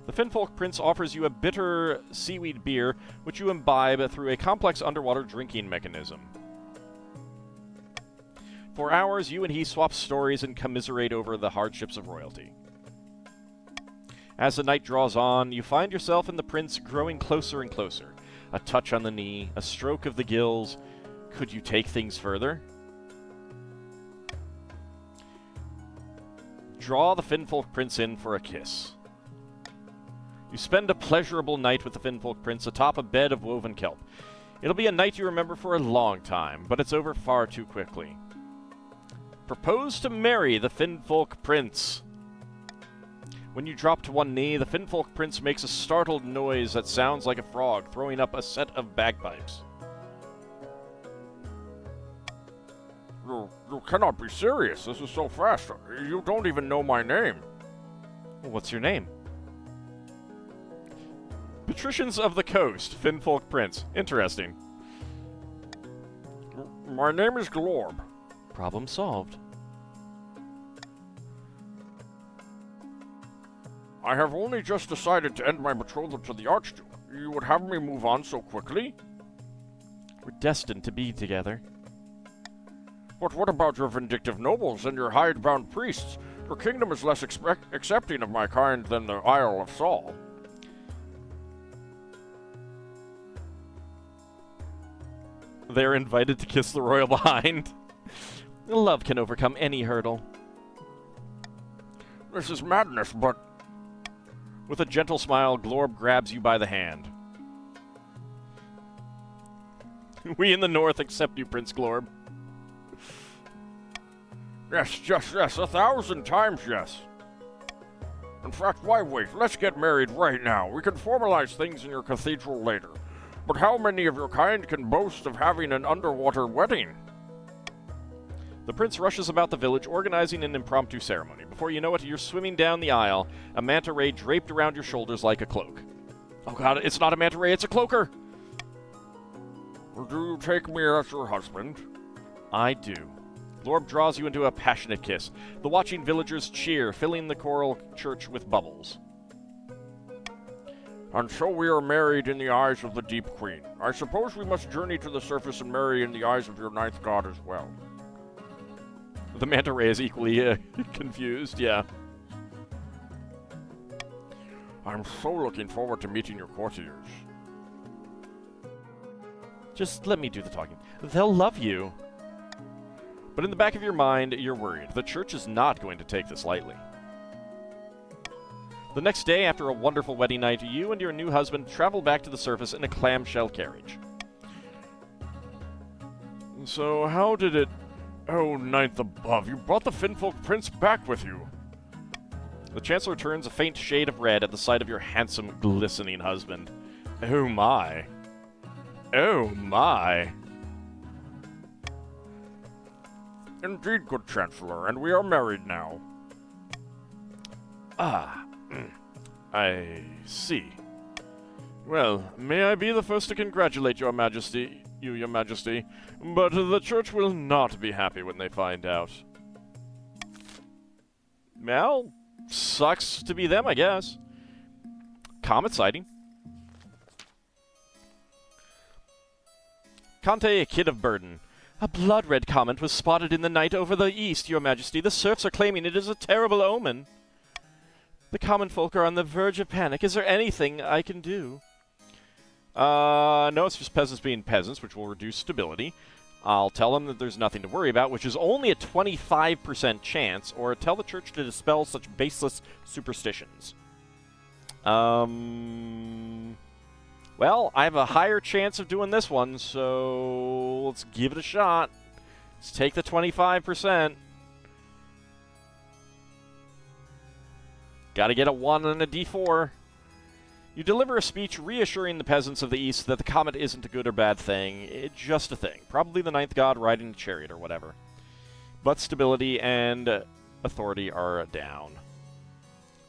The Finfolk Prince offers you a bitter seaweed beer, which you imbibe through a complex underwater drinking mechanism. For hours, you and he swap stories and commiserate over the hardships of royalty. As the night draws on, you find yourself and the prince growing closer and closer. A touch on the knee, a stroke of the gills. Could you take things further? Draw the Finfolk Prince in for a kiss. You spend a pleasurable night with the Finfolk Prince atop a bed of woven kelp. It'll be a night you remember for a long time, but it's over far too quickly. Propose to marry the Finfolk Prince. When you drop to one knee, the Finfolk Prince makes a startled noise that sounds like a frog throwing up a set of bagpipes. You cannot be serious. This is so fast. You don't even know my name. What's your name? Patricians of the Coast, Finfolk Prince. Interesting. My name is Glorb. Problem solved. I have only just decided to end my betrothal to the Archduke. You would have me move on so quickly? We're destined to be together. But what about your vindictive nobles and your hidebound priests? Your kingdom is less accepting of my kind than the Isle of Saul. They're invited to kiss the royal behind. Love can overcome any hurdle. This is madness, but... With a gentle smile, Glorb grabs you by the hand. We in the north accept you, Prince Glorb. Yes, 1,000 times yes. In fact, why wait? Let's get married right now. We can formalize things in your cathedral later. But how many of your kind can boast of having an underwater wedding? The prince rushes about the village, organizing an impromptu ceremony. Before you know it, you're swimming down the aisle, a manta ray draped around your shoulders like a cloak. Oh god, it's not a manta ray, it's a cloaker! Do you take me as your husband? I do. Glorb draws you into a passionate kiss. The watching villagers cheer, filling the choral church with bubbles. And so we are married in the eyes of the Deep Queen. I suppose we must journey to the surface and marry in the eyes of your ninth god as well. The manta ray is equally confused, yeah. I'm so looking forward to meeting your courtiers. Just let me do the talking. They'll love you. But in the back of your mind, you're worried. The church is not going to take this lightly. The next day, after a wonderful wedding night, you and your new husband travel back to the surface in a clamshell carriage. So how did it... Oh, ninth above, you brought the Finfolk Prince back with you. The Chancellor turns a faint shade of red at the sight of your handsome, glistening husband. Oh my. Oh my. Indeed, good Chancellor, and we are married now. Ah, I see. Well, may I be the first to congratulate your majesty, your majesty, but the church will not be happy when they find out. Well, sucks to be them, I guess. Comet sighting. Conte, a kid of burden. A blood-red comet was spotted in the night over the east, your majesty. The serfs are claiming it is a terrible omen. The common folk are on the verge of panic. Is there anything I can do? No, it's just peasants being peasants, which will reduce stability. I'll tell them that there's nothing to worry about, which is only a 25% chance, or tell the church to dispel such baseless superstitions. Well, I have a higher chance of doing this one, so let's give it a shot. Let's take the 25%. Gotta get a 1 and a D4. You deliver a speech reassuring the peasants of the East that the comet isn't a good or bad thing. It's just a thing. Probably the ninth god riding a chariot or whatever. But stability and authority are down.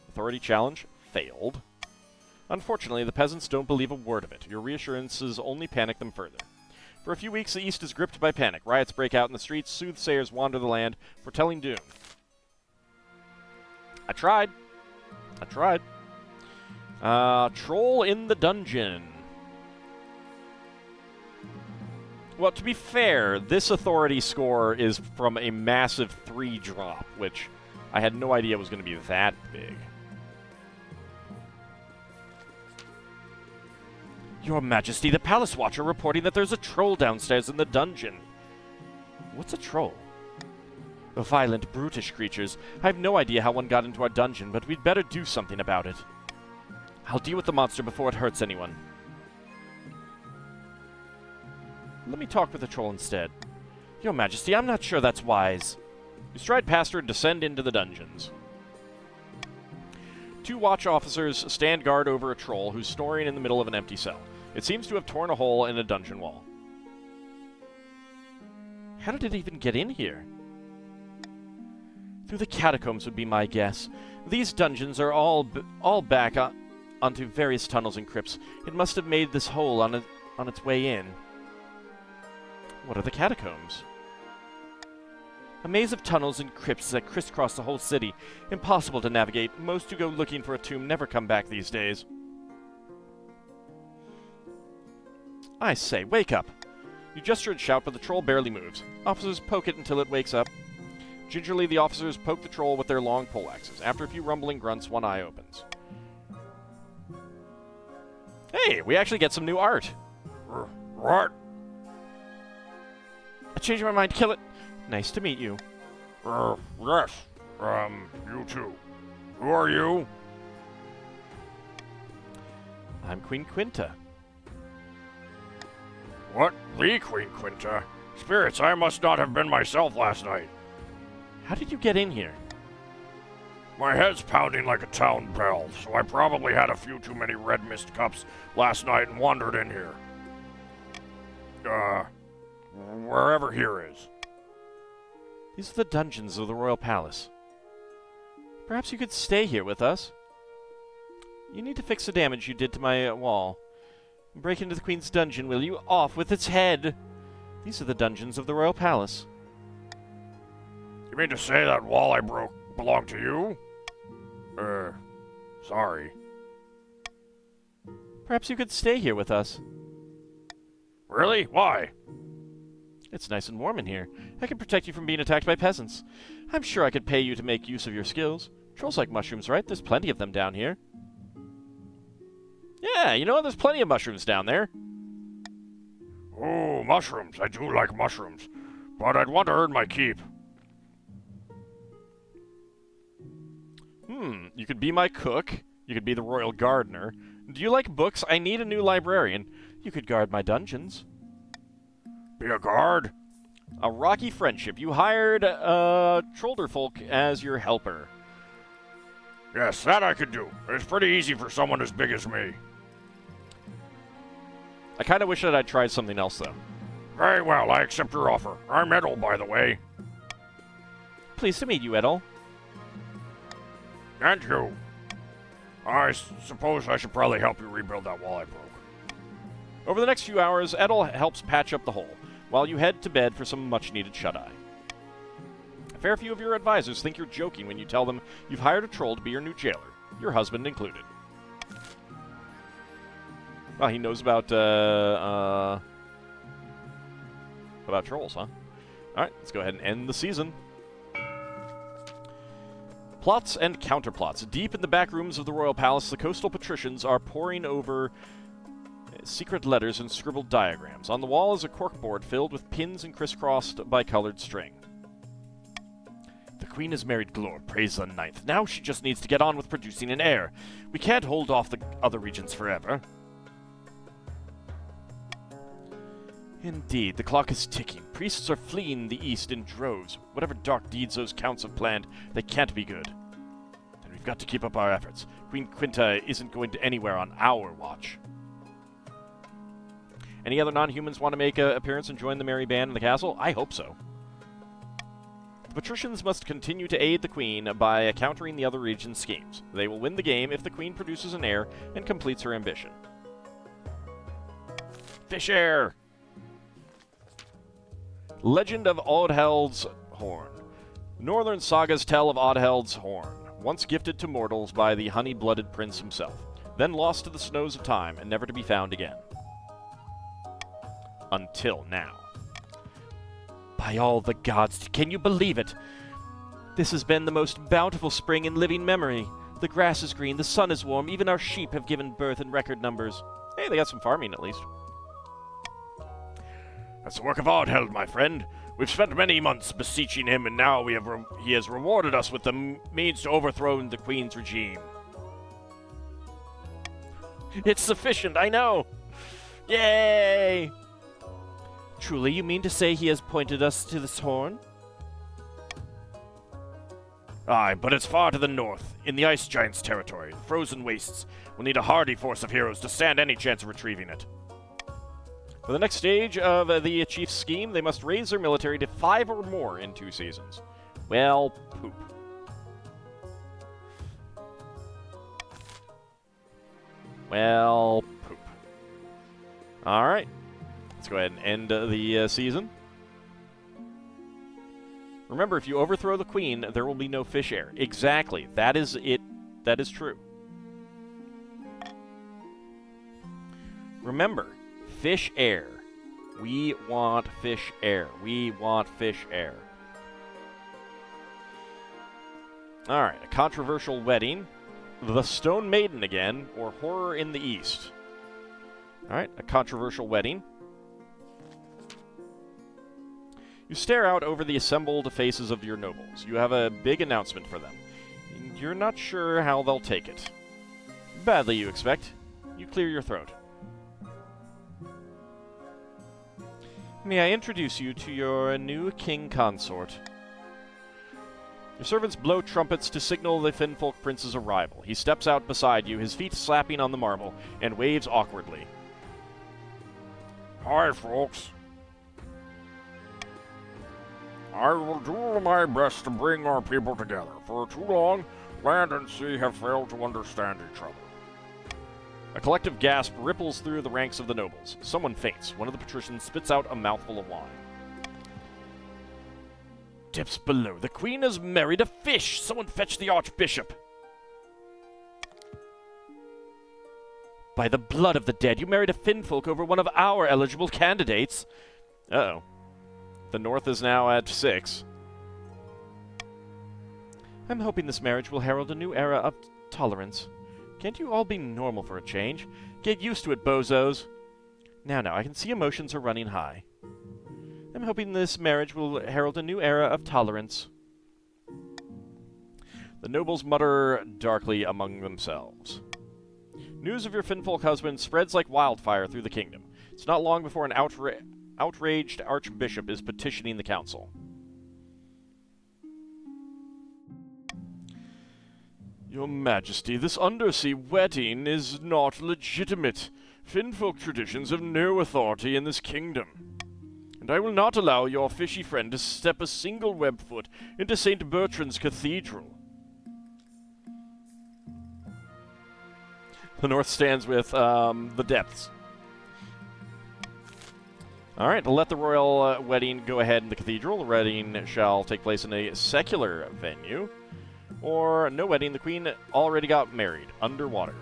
Authority challenge failed. Unfortunately, the peasants don't believe a word of it. Your reassurances only panic them further. For a few weeks, the East is gripped by panic. Riots break out in the streets. Soothsayers wander the land, foretelling doom. I tried. Troll in the dungeon. Well, to be fair, this authority score is from a massive 3 drop, which I had no idea was going to be that big. Your Majesty, the Palace Watcher reporting that there's a troll downstairs in the dungeon. What's a troll? Violent, brutish creatures. I have no idea how one got into our dungeon, but we'd better do something about it. I'll deal with the monster before it hurts anyone. Let me talk with the troll instead. Your Majesty, I'm not sure that's wise. You stride past her and descend into the dungeons. 2 watch officers stand guard over a troll who's snoring in the middle of an empty cell. It seems to have torn a hole in a dungeon wall. How did it even get in here? Through the catacombs would be my guess. These dungeons are all back onto various tunnels and crypts. It must have made this hole on its way in. What are the catacombs? A maze of tunnels and crypts that crisscross the whole city. Impossible to navigate. Most who go looking for a tomb never come back these days. I say, wake up. You gesture and shout, but the troll barely moves. Officers poke it until it wakes up. Gingerly, the officers poke the troll with their long poleaxes. After a few rumbling grunts, one eye opens. Hey, we actually get some new art. What? I changed my mind. Kill it. Nice to meet you. Yes. You too. Who are you? I'm Queen Quinta. What? The Queen Quinta? Spirits, I must not have been myself last night. How did you get in here? My head's pounding like a town bell, so I probably had a few too many red mist cups last night and wandered in here. Wherever here is. These are the dungeons of the Royal Palace. Perhaps you could stay here with us. You need to fix the damage you did to my wall. Break into the Queen's dungeon, will you? Off with its head! These are the dungeons of the Royal Palace. You mean to say that wall I broke belonged to you? Sorry. Perhaps you could stay here with us. Really? Why? It's nice and warm in here. I can protect you from being attacked by peasants. I'm sure I could pay you to make use of your skills. Trolls like mushrooms, right? There's plenty of them down here. Yeah, you know, there's plenty of mushrooms down there. Oh, mushrooms. I do like mushrooms. But I'd want to earn my keep. You could be my cook. You could be the royal gardener. Do you like books? I need a new librarian. You could guard my dungeons. Be a guard? A rocky friendship. You hired Trollderfolk as your helper. Yes, that I could do. It's pretty easy for someone as big as me. I kind of wish that I'd tried something else, though. Very well, I accept your offer. I'm Edel, by the way. Pleased to meet you, Edel. And you. I suppose I should probably help you rebuild that wall I broke. Over the next few hours, Edel helps patch up the hole, while you head to bed for some much-needed shut-eye. A fair few of your advisors think you're joking when you tell them you've hired a troll to be your new jailer, your husband included. Well, he knows about trolls, huh? Alright, let's go ahead and end the season. Plots and counterplots. Deep in the back rooms of the royal palace, the coastal patricians are poring over secret letters and scribbled diagrams. On the wall is a corkboard filled with pins and crisscrossed by colored string. The Queen has married Glor, praise the ninth. Now she just needs to get on with producing an heir. We can't hold off the other regions forever. Indeed, the clock is ticking. Priests are fleeing the east in droves. Whatever dark deeds those counts have planned, they can't be good. And we've got to keep up our efforts. Queen Quinta isn't going to anywhere on our watch. Any other non-humans want to make an appearance and join the merry band in the castle? I hope so. The patricians must continue to aid the Queen by countering the other region's schemes. They will win the game if the Queen produces an heir and completes her ambition. Fish heir! Legend of Audheld's Horn. Northern sagas tell of Audheld's Horn, once gifted to mortals by the honey-blooded prince himself, then lost to the snows of time and never to be found again. Until now. By all the gods, can you believe it? This has been the most bountiful spring in living memory. The grass is green, the sun is warm, even our sheep have given birth in record numbers. Hey, they got some farming at least. That's the work of Audheld, my friend. We've spent many months beseeching him, and now he has rewarded us with the means to overthrow the Queen's regime. It's sufficient, I know! Yay! Truly, you mean to say he has pointed us to this horn? Aye, but it's far to the north, in the Ice Giant's territory, the frozen wastes. We'll need a hardy force of heroes to stand any chance of retrieving it. For the next stage of the Chief's scheme, they must raise their military to 5 or more in 2 seasons. Well, poop. Well, poop. Alright. Let's go ahead and end the season. Remember, if you overthrow the Queen, there will be no fish heir. Exactly. That is it. That is true. Remember, fish heir. We want fish heir. We want fish heir. Alright, a controversial wedding. The Stone Maiden again, or Horror in the East. Alright, a controversial wedding. You stare out over the assembled faces of your nobles. You have a big announcement for them. You're not sure how they'll take it. Badly, you expect. You clear your throat. May I introduce you to your new king consort? Your servants blow trumpets to signal the Finfolk prince's arrival. He steps out beside you, his feet slapping on the marble, and waves awkwardly. Hi, folks. I will do my best to bring our people together. For too long, land and sea have failed to understand each other. A collective gasp ripples through the ranks of the nobles. Someone faints. One of the patricians spits out a mouthful of wine. Depths below. The Queen has married a fish. Someone fetch the Archbishop. By the blood of the dead, you married a Finfolk over one of our eligible candidates. Uh-oh. The North is now at 6. I'm hoping this marriage will herald a new era of tolerance. Can't you all be normal for a change? Get used to it, bozos. Now, I can see emotions are running high. I'm hoping this marriage will herald a new era of tolerance. The nobles mutter darkly among themselves. News of your Finfolk husband spreads like wildfire through the kingdom. It's not long before an outraged archbishop is petitioning the council. Your Majesty, this undersea wedding is not legitimate. Finfolk traditions have no authority in this kingdom. And I will not allow your fishy friend to step a single web foot into St. Bertrand's Cathedral. The North stands with the depths. All right, let the royal wedding go ahead in the cathedral. The wedding shall take place in a secular venue. Or no wedding, the Queen already got married underwater.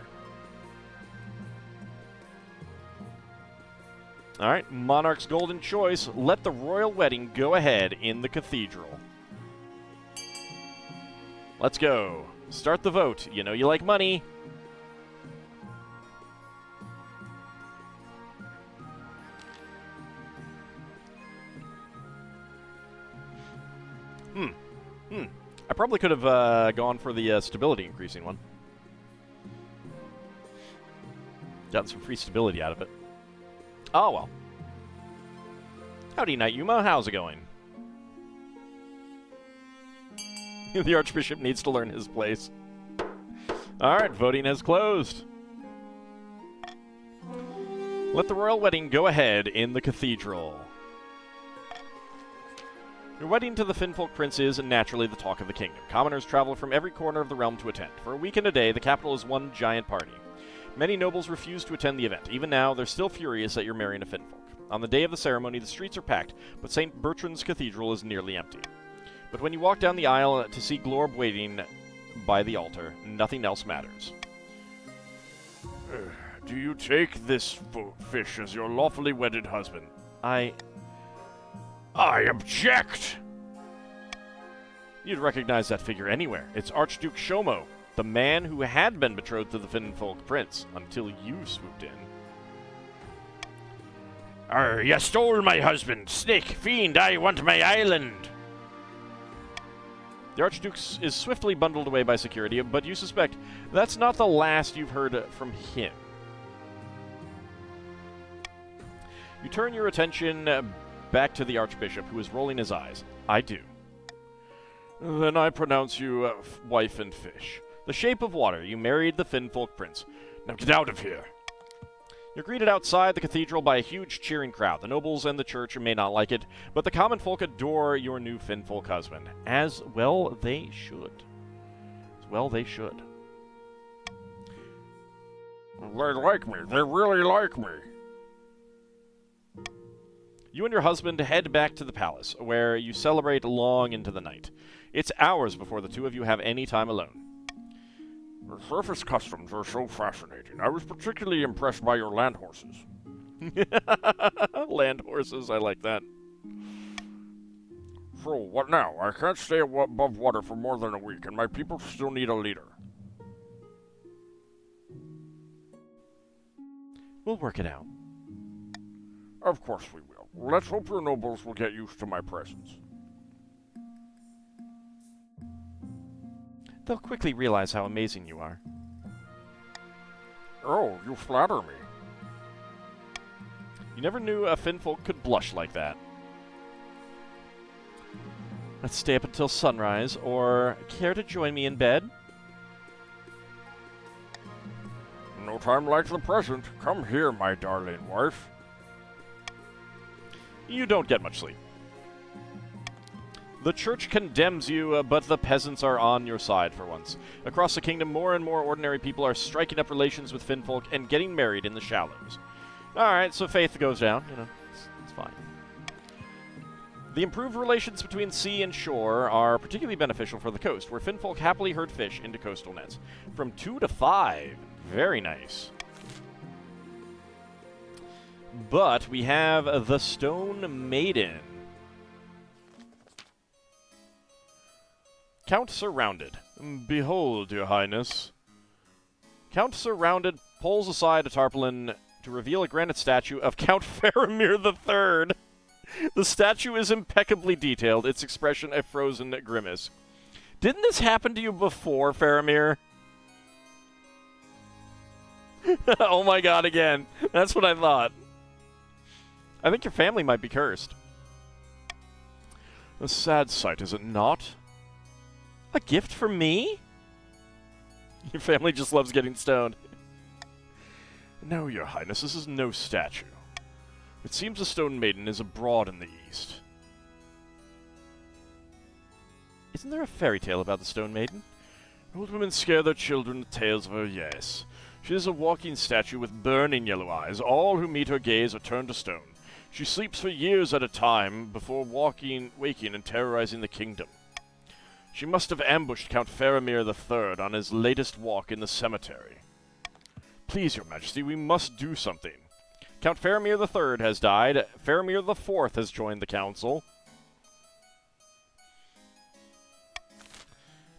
All right, Monarch's golden choice. Let the royal wedding go ahead in the cathedral. Let's go. Start the vote. You know you like money. probably could have gone for the stability increasing one. Gotten some free stability out of it. Oh, well. Howdy, Knight Yuma. How's it going? The Archbishop needs to learn his place. Alright, voting has closed. Let the royal wedding go ahead in the cathedral. Your wedding to the Finfolk Prince is naturally the talk of the kingdom. Commoners travel from every corner of the realm to attend. For a week and a day, the capital is one giant party. Many nobles refuse to attend the event. Even now, they're still furious that you're marrying a Finfolk. On the day of the ceremony, the streets are packed, but St. Bertrand's Cathedral is nearly empty. But when you walk down the aisle to see Glorb waiting by the altar, nothing else matters. Do you take this fish as your lawfully wedded husband? I object! You'd recognize that figure anywhere. It's Archduke Shomo, the man who had been betrothed to the Finfolk Prince, until you swooped in. You stole my husband! Snake, fiend, I want my island! The Archduke is swiftly bundled away by security, but you suspect that's not the last you've heard from him. You turn your attention back to the Archbishop, who is rolling his eyes. I do. Then I pronounce you wife and fish. The shape of water, you married the Finfolk Prince. Now get out of here! You're greeted outside the cathedral by a huge cheering crowd. The nobles and the church may not like it, but the common folk adore your new Finfolk husband. As well they should. As well they should. They like me. They really like me. You and your husband head back to the palace, where you celebrate long into the night. It's hours before the two of you have any time alone. The surface customs are so fascinating. I was particularly impressed by your land horses. Land horses, I like that. So, what now? I can't stay above water for more than a week, and my people still need a leader. We'll work it out. Of course we will. Let's hope your nobles will get used to my presence. They'll quickly realize how amazing you are. Oh, you flatter me. You never knew a Finfolk could blush like that. Let's stay up until sunrise, or care to join me in bed? No time like the present. Come here, my darling wife. You don't get much sleep. The church condemns you, but the peasants are on your side for once. Across the kingdom, more and more ordinary people are striking up relations with Finfolk and getting married in the shallows. Alright, so faith goes down, you know, it's fine. The improved relations between sea and shore are particularly beneficial for the coast, where Finfolk happily herd fish into coastal nets. From 2 to 5. Very nice. But we have the Stone Maiden. Count Surrounded. Behold, your highness. Count Surrounded pulls aside a tarpaulin to reveal a granite statue of Count Faramir III. The statue is impeccably detailed, its expression a frozen grimace. Didn't this happen to you before, Faramir? Oh my god, again. That's what I thought. I think your family might be cursed. A sad sight, is it not? A gift for me? Your family just loves getting stoned. No, your highness, this is no statue. It seems the Stone Maiden is abroad in the east. Isn't there a fairy tale about the Stone Maiden? Old women scare their children with tales of her, yes. She is a walking statue with burning yellow eyes. All who meet her gaze are turned to stone. She sleeps for years at a time before waking and terrorizing the kingdom. She must have ambushed Count Faramir III on his latest walk in the cemetery. Please, your majesty, we must do something. Count Faramir III has died. Faramir IV has joined the council.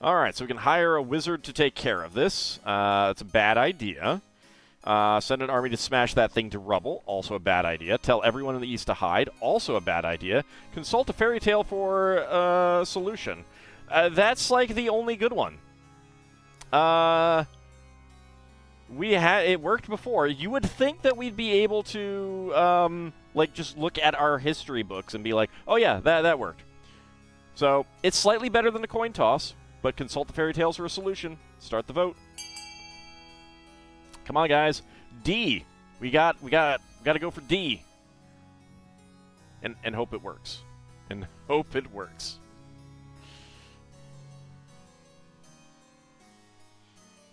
Alright, so we can hire a wizard to take care of this. It's a bad idea. Send an army to smash that thing to rubble. Also a bad idea. Tell everyone in the east to hide. Also a bad idea. Consult a fairy tale for a solution. That's like the only good one. It worked before. You would think that we'd be able to like just look at our history books and be like, oh yeah, that worked. So it's slightly better than a coin toss, but consult the fairy tales for a solution. Start the vote. Come on, guys. D. We got to go for D. And hope it works. And hope it works.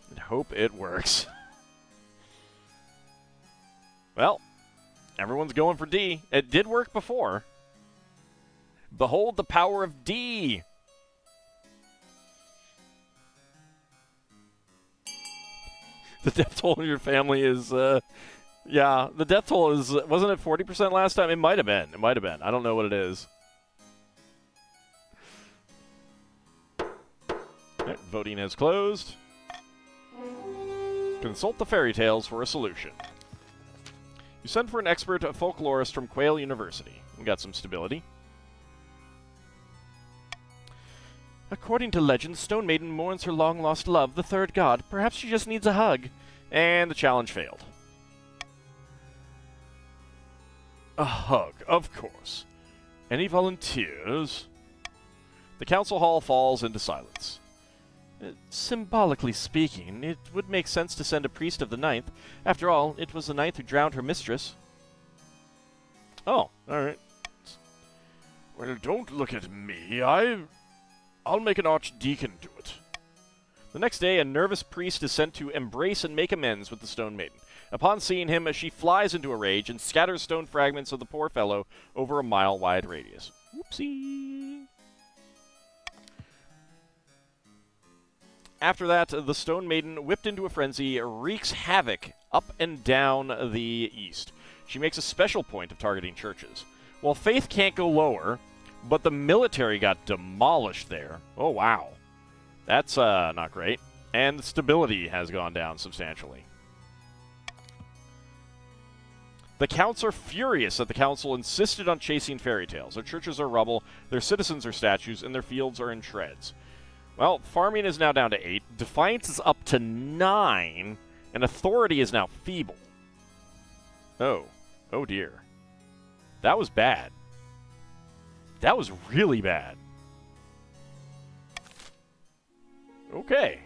And hope it works. Well, everyone's going for D. It did work before. Behold the power of D. The death toll in your family is, yeah, the death toll is, wasn't it 40% last time? It might have been. It might have been. I don't know what it is. Right, voting has closed. Consult the fairy tales for a solution. You send for an expert, a folklorist from Quail University. We got some stability. According to legend, Stone Maiden mourns her long-lost love, the third god. Perhaps she just needs a hug. And the challenge failed. A hug, of course. Any volunteers? The council hall falls into silence. Symbolically speaking, it would make sense to send a priest of the ninth. After all, it was the ninth who drowned her mistress. Oh, alright. Well, don't look at me. I'll make an archdeacon do it. The next day, a nervous priest is sent to embrace and make amends with the Stone Maiden. Upon seeing him, she flies into a rage and scatters stone fragments of the poor fellow over a mile-wide radius. Whoopsie. After that, the Stone Maiden, whipped into a frenzy, wreaks havoc up and down the east. She makes a special point of targeting churches. Well, faith can't go lower, but the military got demolished there. Oh, wow. That's not great. And the stability has gone down substantially. The counts are furious that the council insisted on chasing fairy tales. Their churches are rubble, their citizens are statues, and their fields are in shreds. Well, farming is now down to 8, defiance is up to 9, and authority is now feeble. Oh. Oh dear. That was bad. That was really bad. Okay.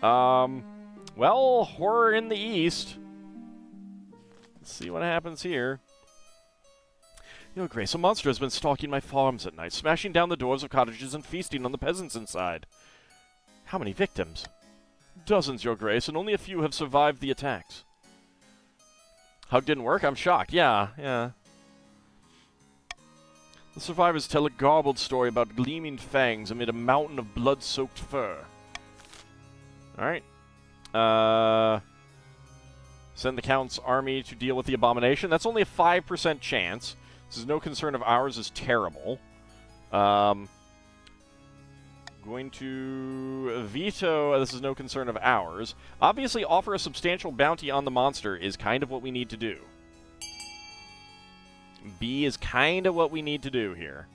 Well, horror in the east. Let's see what happens here. Your Grace, a monster has been stalking my farms at night, smashing down the doors of cottages and feasting on the peasants inside. How many victims? Dozens, Your Grace, and only a few have survived the attacks. Hug didn't work? I'm shocked. Yeah. The survivors tell a garbled story about gleaming fangs amid a mountain of blood-soaked fur. Alright. Send the Count's army to deal with the abomination. That's only a 5% chance. This is no concern of ours is terrible. Going to veto, this is no concern of ours. Obviously, offer a substantial bounty on the monster is kind of what we need to do. B is kind of what we need to do here.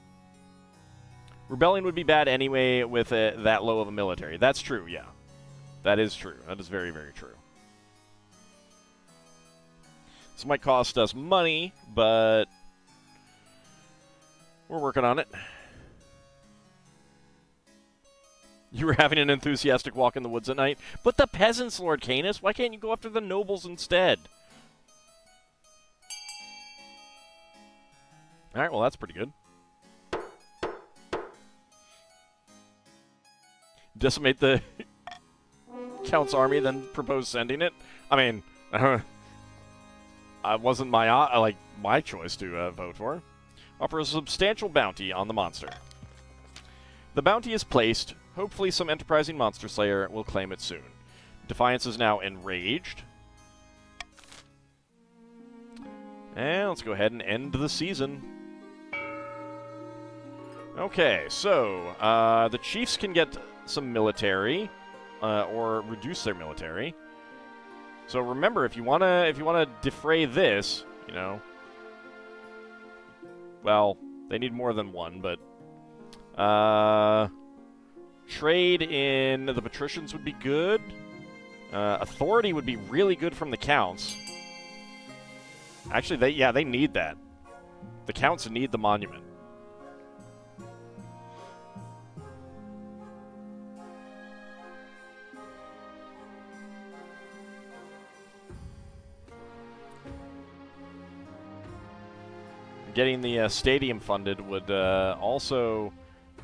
Rebellion would be bad anyway with that low of a military. That's true, yeah. That is true. That is very, very true. This might cost us money, but we're working on it. You were having an enthusiastic walk in the woods at night. But the peasants, Lord Canis, why can't you go after the nobles instead? Alright, well that's pretty good. Decimate the Count's army, then propose sending it? I mean, it wasn't my choice to vote for. Offer a substantial bounty on the monster. The bounty is placed. Hopefully some enterprising monster slayer will claim it soon. Defiance is now enraged. And let's go ahead and end the season. Okay, so the chiefs can get some military, or reduce their military. So remember, if you wanna defray this, you know, well, they need more than one, but Trade in the patricians would be good. Authority would be really good from the counts. Actually, they need that. The counts need the monument. Getting the stadium funded would also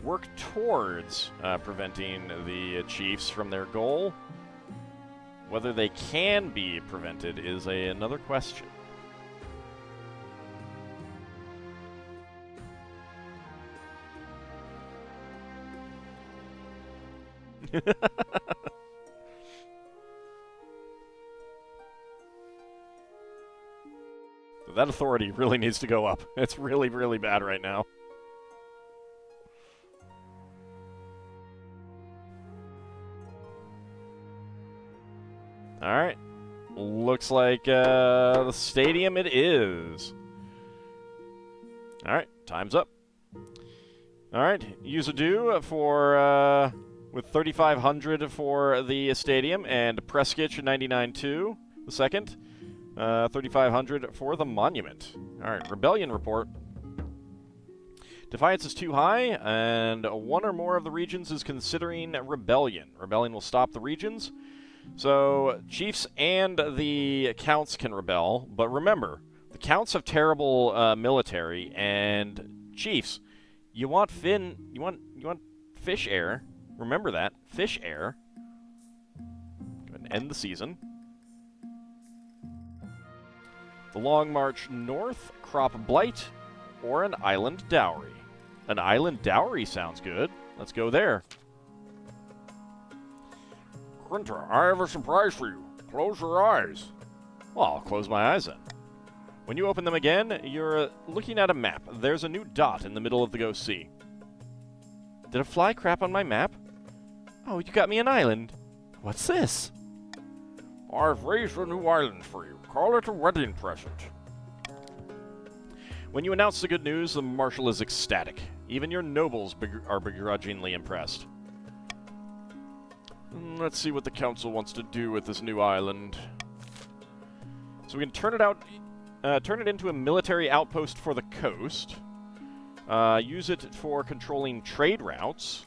work towards preventing the Chiefs from their goal. Whether they can be prevented is another question. That authority really needs to go up. It's really, really bad right now. Alright. Looks like the stadium it is. Alright, time's up. Alright, use a do for, with 3,500 for the stadium, and Preskitch 99.2 the second. 3,500 for the monument. Alright, rebellion report. Defiance is too high, and one or more of the regions is considering rebellion. Rebellion will stop the regions. So, chiefs and the counts can rebel, but remember, the counts have terrible military, and chiefs, you want fish air. Remember that. Fish air. Go ahead and end the season. The Long March North, Crop Blight, or an Island Dowry. An Island Dowry sounds good. Let's go there. Grinter, I have a surprise for you. Close your eyes. Well, I'll close my eyes then. When you open them again, you're looking at a map. There's a new dot in the middle of the Ghost Sea. Did a fly crap on my map? Oh, you got me an island. What's this? I've raised a new island for you. Call it a wedding present. When you announce the good news, the marshal is ecstatic. Even your nobles are begrudgingly impressed. Let's see what the council wants to do with this new island. So we can turn it into a military outpost for the coast. Use it for controlling trade routes.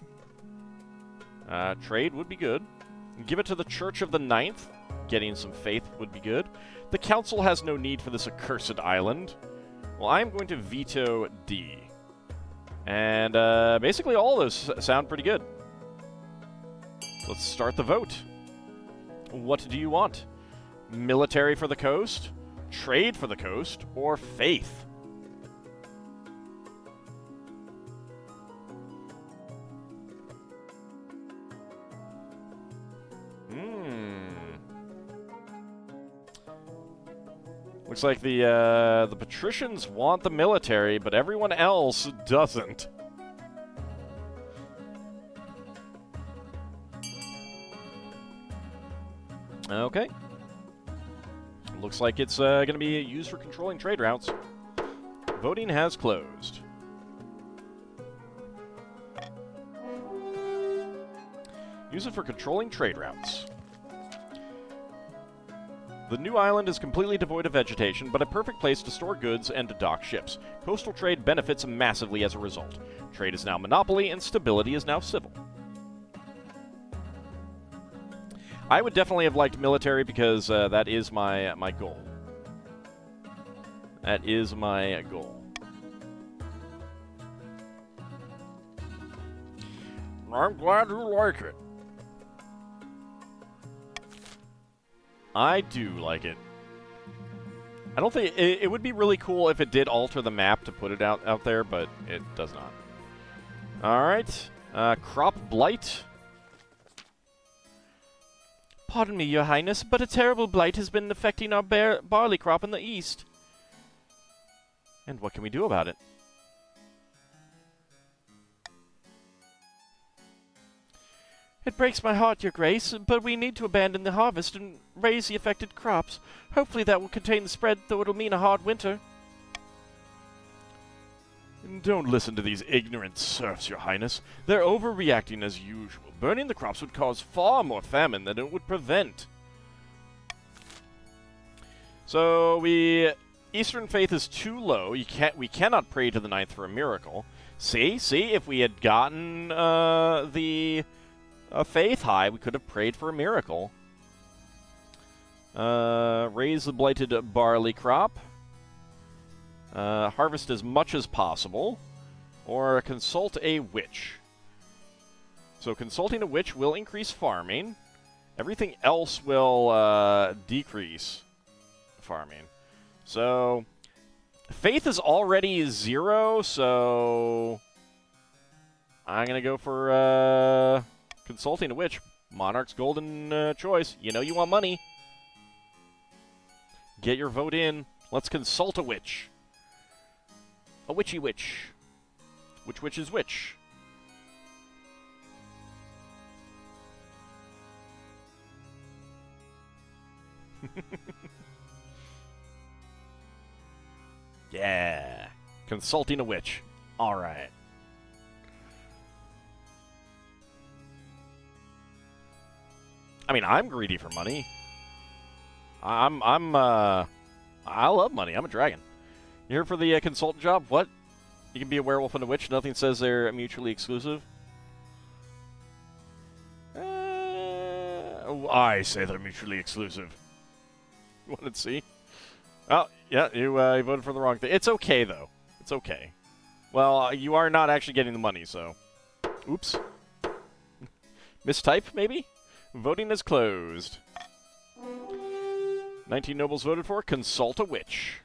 Trade would be good. Give it to the Church of the Ninth. Getting some faith would be good. The council has no need for this accursed island. Well, I'm going to veto D. And basically all those sound pretty good. Let's start the vote. What do you want? Military for the coast? Trade for the coast? Or faith? Looks like the patricians want the military, but everyone else doesn't. Okay. Looks like it's going to be used for controlling trade routes. Voting has closed. Use it for controlling trade routes. The new island is completely devoid of vegetation, but a perfect place to store goods and to dock ships. Coastal trade benefits massively as a result. Trade is now monopoly, and stability is now civil. I would definitely have liked military because that is my goal. That is my goal. I'm glad you like it. I do like it. I don't think... It would be really cool if it did alter the map to put it out there, but it does not. Alright. Crop Blight. Pardon me, Your Highness, but a terrible blight has been affecting our barley crop in the east. And what can we do about it? It breaks my heart, Your Grace, but we need to abandon the harvest and raise the affected crops. Hopefully that will contain the spread, though it'll mean a hard winter. Don't listen to these ignorant serfs, Your Highness. They're overreacting as usual. Burning the crops would cause far more famine than it would prevent. So Eastern faith is too low. We cannot pray to the ninth for a miracle. See, if we had gotten the faith high, we could have prayed for a miracle. Raise the blighted barley crop. Harvest as much as possible. Or consult a witch. So consulting a witch will increase farming. Everything else will decrease farming. So faith is already 0, so I'm going to go for consulting a witch. Monarch's golden choice. You know you want money. Get your vote in. Let's consult a witch. A witchy witch. Which witch is which? Yeah. Consulting a witch. All right. I mean, I'm greedy for money. I love money. I'm a dragon. You here for the consultant job? What? You can be a werewolf and a witch. Nothing says they're mutually exclusive. I say they're mutually exclusive. You want to see? Oh, yeah, you voted for the wrong thing. It's okay, though. It's okay. Well, you are not actually getting the money, so... Oops. Mistype, maybe? Voting is closed. 19 nobles voted for. Consult a witch.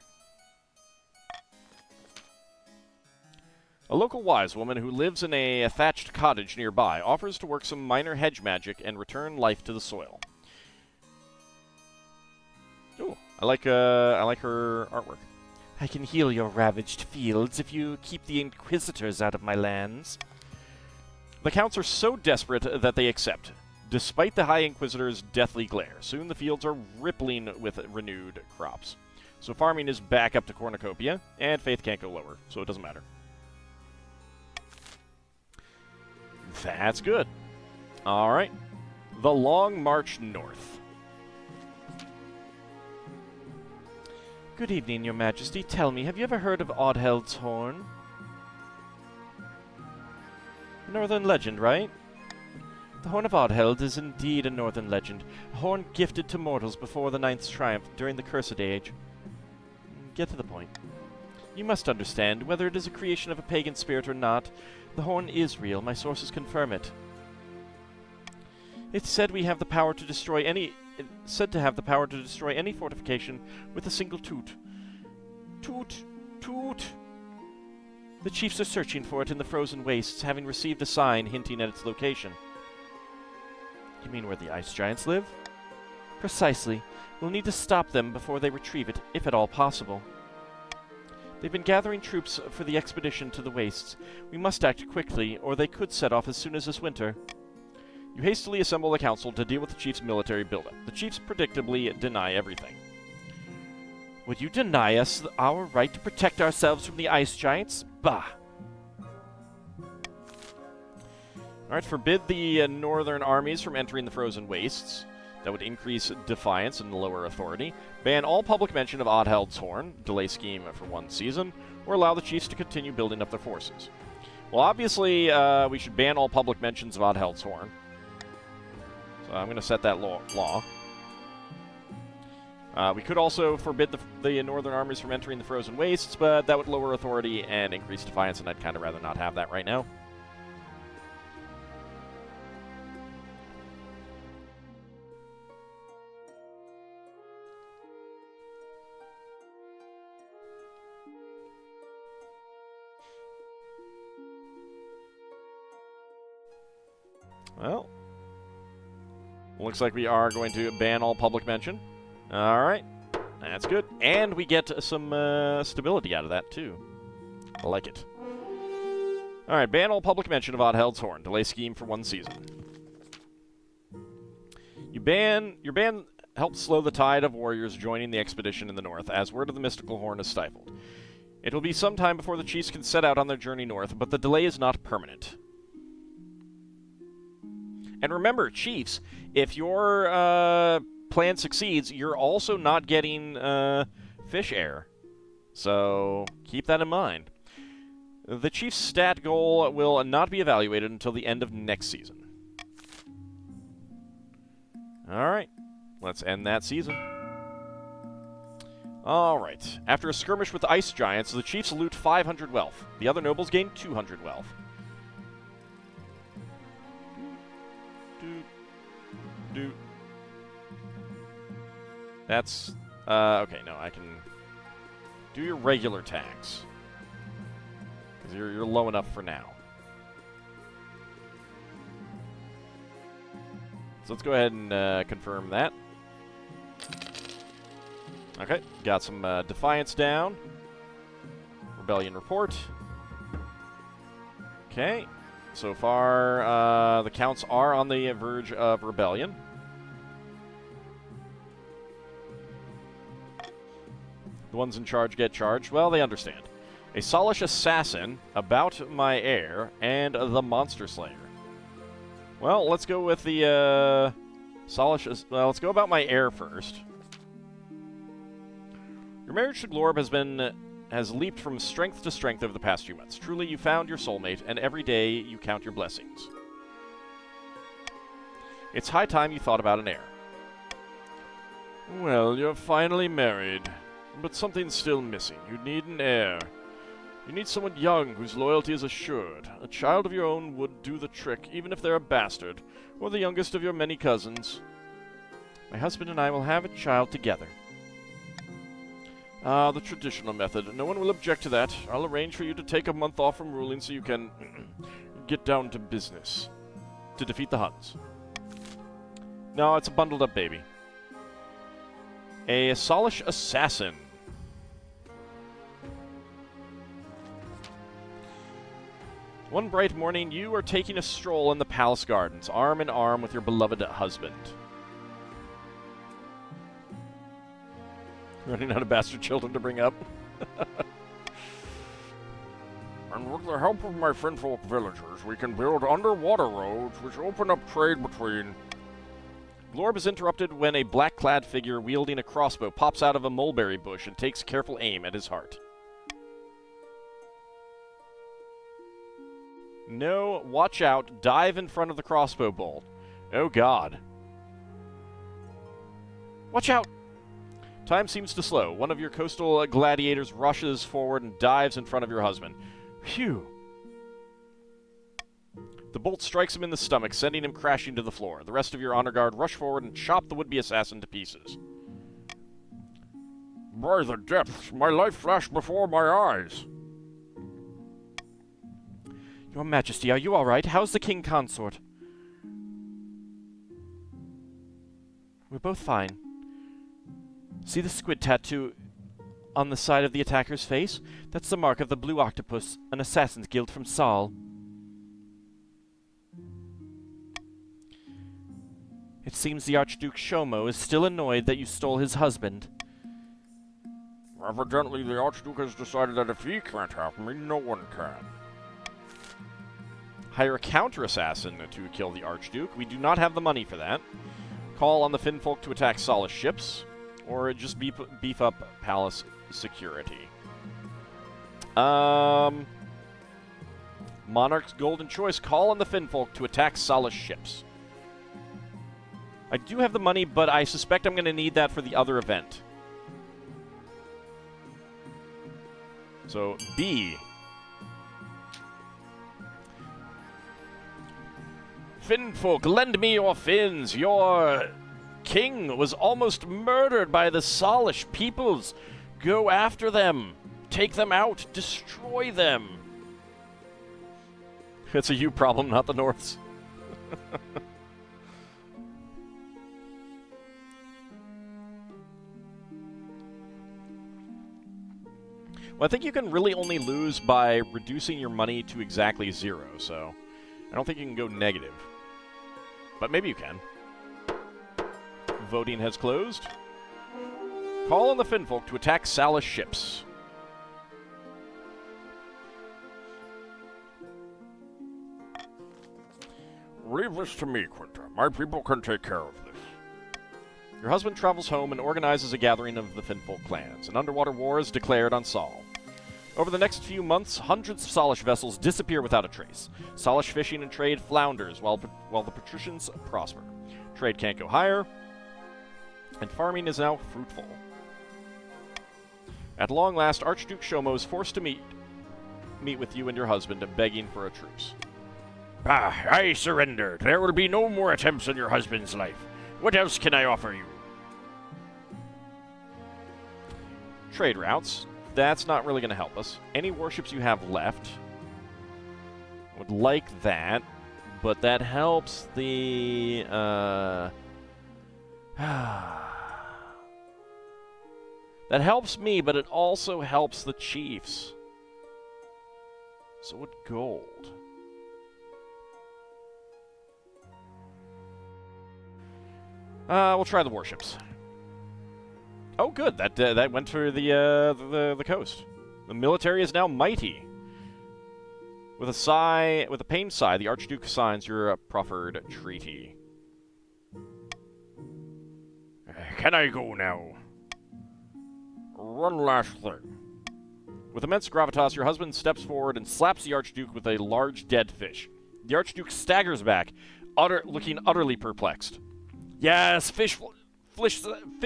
A local wise woman who lives in a thatched cottage nearby offers to work some minor hedge magic and return life to the soil. Ooh, I like her artwork. I can heal your ravaged fields if you keep the inquisitors out of my lands. The counts are so desperate that they accept, despite the High Inquisitor's deathly glare. Soon the fields are rippling with renewed crops. So farming is back up to cornucopia, and faith can't go lower, so it doesn't matter. That's good. All right. The Long March North. Good evening, Your Majesty. Tell me, have you ever heard of Oddheld's Horn? A northern legend, right? The Horn of Oddheld is indeed a northern legend, a horn gifted to mortals before the Ninth's triumph during the Cursed Age. Get to the point. You must understand, whether it is a creation of a pagan spirit or not, the horn is real. My sources confirm it. It's said we have the power to destroy any... said to have the power to destroy any fortification with a single toot. Toot! Toot! The chiefs are searching for it in the frozen wastes, having received a sign hinting at its location. You mean where the ice giants live? Precisely. We'll need to stop them before they retrieve it, if at all possible. They've been gathering troops for the expedition to the wastes. We must act quickly, or they could set off as soon as this winter. You hastily assemble the council to deal with the chief's military buildup. The chiefs predictably deny everything. Would you deny us our right to protect ourselves from the ice giants? Bah! Alright, forbid the northern armies from entering the frozen wastes. That would increase defiance and lower authority. Ban all public mention of Oddheld's Horn, delay scheme for 1 season, or allow the chiefs to continue building up their forces. Well, obviously, we should ban all public mentions of Oddheld's Horn. So I'm going to set that law. We could also forbid the northern armies from entering the frozen wastes, but that would lower authority and increase defiance, and I'd kind of rather not have that right now. Well, looks like we are going to ban all public mention. Alright, that's good. And we get some stability out of that, too. I like it. Alright, ban all public mention of Oddheld's Horn. Delay scheme for 1 season. Your ban helps slow the tide of warriors joining the expedition in the north, as word of the mystical horn is stifled. It will be some time before the chiefs can set out on their journey north, but the delay is not permanent. And remember, chiefs, if your plan succeeds, you're also not getting fish heir. So keep that in mind. The chief's stat goal will not be evaluated until the end of next season. Alright, let's end that season. Alright, after a skirmish with the ice giants, the chiefs loot 500 wealth. The other nobles gain 200 wealth. That's, okay, no, I can do your regular tax. Because you're low enough for now. So let's go ahead and confirm that. Okay, got some defiance down. Rebellion report. Okay, so far the counts are on the verge of rebellion. The ones in charge get charged. Well, they understand. A Solish assassin, about my heir, and the monster slayer. Well, let's go with the Solish. Well, let's go about my heir first. Your marriage to Glorb has leaped from strength to strength over the past few months. Truly, you found your soulmate, and every day you count your blessings. It's high time you thought about an heir. Well, you're finally married, but something's still missing. You need an heir. You need someone young whose loyalty is assured. A child of your own would do the trick, even if they're a bastard, or the youngest of your many cousins. My husband and I will have a child together. Ah, the traditional method. No one will object to that. I'll arrange for you to take a month off from ruling so you can get down to business. To defeat the Huns. No, it's a bundled up baby. A Solish assassin. One bright morning, you are taking a stroll in the palace gardens, arm in arm with your beloved husband. Running out of bastard children to bring up. And with the help of my friendfolk villagers, we can build underwater roads which open up trade between... Glorb is interrupted when a black-clad figure wielding a crossbow pops out of a mulberry bush and takes careful aim at his heart. No, watch out, dive in front of the crossbow bolt. Oh god. Watch out! Time seems to slow. One of your coastal gladiators rushes forward and dives in front of your husband. Phew. The bolt strikes him in the stomach, sending him crashing to the floor. The rest of your honor guard rush forward and chop the would-be assassin to pieces. By the depths, my life flashed before my eyes. Your Majesty, are you all right? How's the king consort? We're both fine. See the squid tattoo on the side of the attacker's face? That's the mark of the blue octopus, an assassin's guild from Saul. It seems the Archduke Shomo is still annoyed that you stole his husband. Evidently, the Archduke has decided that if he can't have me, no one can. Hire a counter-assassin to kill the Archduke. We do not have the money for that. Call on the Finnfolk to attack Solish ships, or just beef up palace security. Monarch's golden choice. Call on the Finnfolk to attack Solish ships. I do have the money, but I suspect I'm going to need that for the other event. So, B. Finnfolk, lend me your fins. Your king was almost murdered by the Solish peoples. Go after them. Take them out. Destroy them. It's a you problem, not the North's. Well, I think you can really only lose by reducing your money to exactly 0, so I don't think you can go negative. But maybe you can. Voting has closed. Call on the Finnfolk to attack Solish ships. Leave this to me, Quinta. My people can take care of this. Your husband travels home and organizes a gathering of the Finfolk clans. An underwater war is declared on Sol. Over the next few months, hundreds of Solish vessels disappear without a trace. Solish fishing and trade flounders while the patricians prosper. Trade can't go higher, and farming is now fruitful. At long last, Archduke Shomo is forced to meet with you and your husband, begging for a truce. Ah, I surrendered. There will be no more attempts on your husband's life. What else can I offer you? Trade routes. That's not really going to help us. Any warships you have left. Would like that, but that helps the... That helps me, but it also helps the chiefs. So would gold. We'll try the warships. Oh, good. That went for the coast. The military is now mighty. With a pained sigh, the Archduke signs your proffered treaty. Can I go now? One last thing. With immense gravitas, your husband steps forward and slaps the Archduke with a large dead fish. The Archduke staggers back, looking utterly perplexed. Yes, fish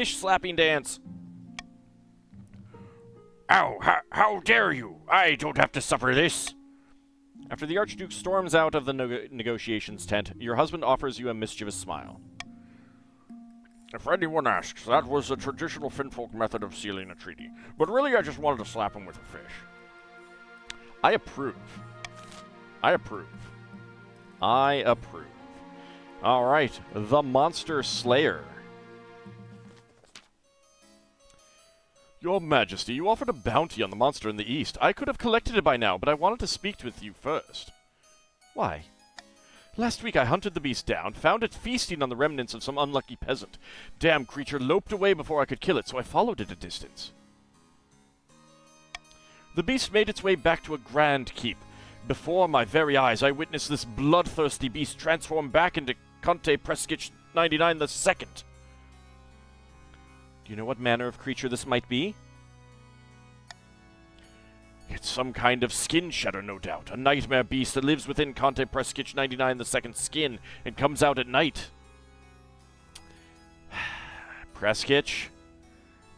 slapping dance. Ow, how dare you? I don't have to suffer this. After the Archduke storms out of the negotiations tent, your husband offers you a mischievous smile. If anyone asks, that was the traditional Finfolk method of sealing a treaty. But really, I just wanted to slap him with a fish. I approve. I approve. I approve. All right, the Monster Slayer. Your Majesty, you offered a bounty on the monster in the east. I could have collected it by now, but I wanted to speak with you first. Why? Last week I hunted the beast down, found it feasting on the remnants of some unlucky peasant. Damn creature loped away before I could kill it, so I followed it a distance. The beast made its way back to a grand keep. Before my very eyes, I witnessed this bloodthirsty beast transform back into Conte Preskich 99 the Second. Do you know what manner of creature this might be? It's some kind of skin shedder, no doubt. A nightmare beast that lives within Conte Preskich 99 the Second's skin and comes out at night. Preskich,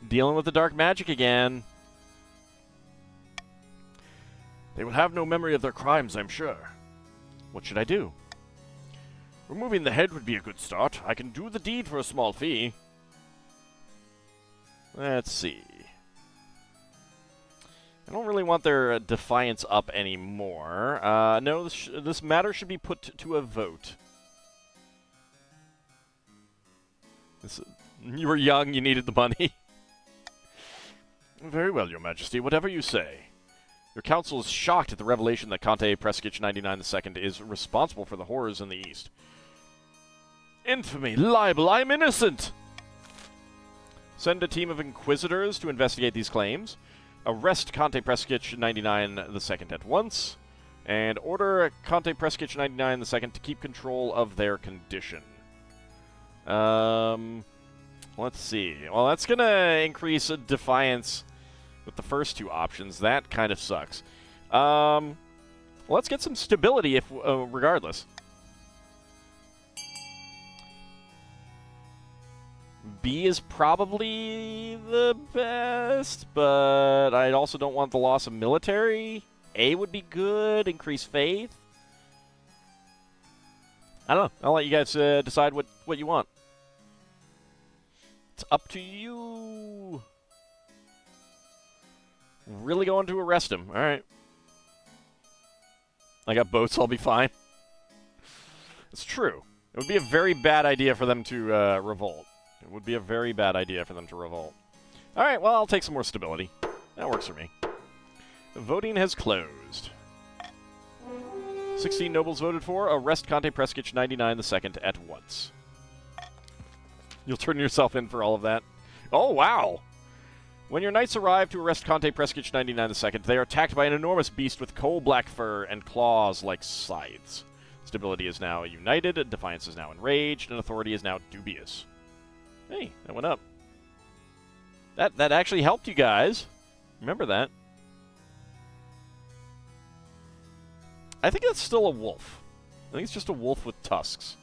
dealing with the dark magic again. They will have no memory of their crimes, I'm sure. What should I do? Removing the head would be a good start. I can do the deed for a small fee. Let's see. I don't really want their defiance up anymore. No, this matter should be put to a vote. You were young, you needed the money. Very well, Your Majesty, whatever you say. Your council is shocked at the revelation that Conte Preskich 99 II is responsible for the horrors in the East. Infamy! Libel! I'm innocent! Send a team of inquisitors to investigate these claims. Arrest Conte Preskich 99 II at once. And order Conte Preskich 99 II to keep control of their condition. Let's see. Well, that's going to increase defiance with the first two options. That kind of sucks. Let's get some stability if regardless. B is probably the best, but I also don't want the loss of military. A would be good. Increase faith. I don't know. I'll let you guys decide what you want. It's up to you. Really going to arrest him. All right. I got boats. I'll be fine. It's true. It would be a very bad idea for them to revolt. It would be a very bad idea for them to revolt. All right, well, I'll take some more stability. That works for me. The voting has closed. 16 nobles voted for. Arrest Conte Preskich 99 II at once. You'll turn yourself in for all of that. Oh, wow. When your knights arrive to arrest Conte Preskich 99 II, they are attacked by an enormous beast with coal-black fur and claws like scythes. Stability is now united, Defiance is now enraged, and Authority is now dubious. Hey, that went up. That actually helped you guys. Remember that. I think that's still a wolf. I think it's just a wolf with tusks.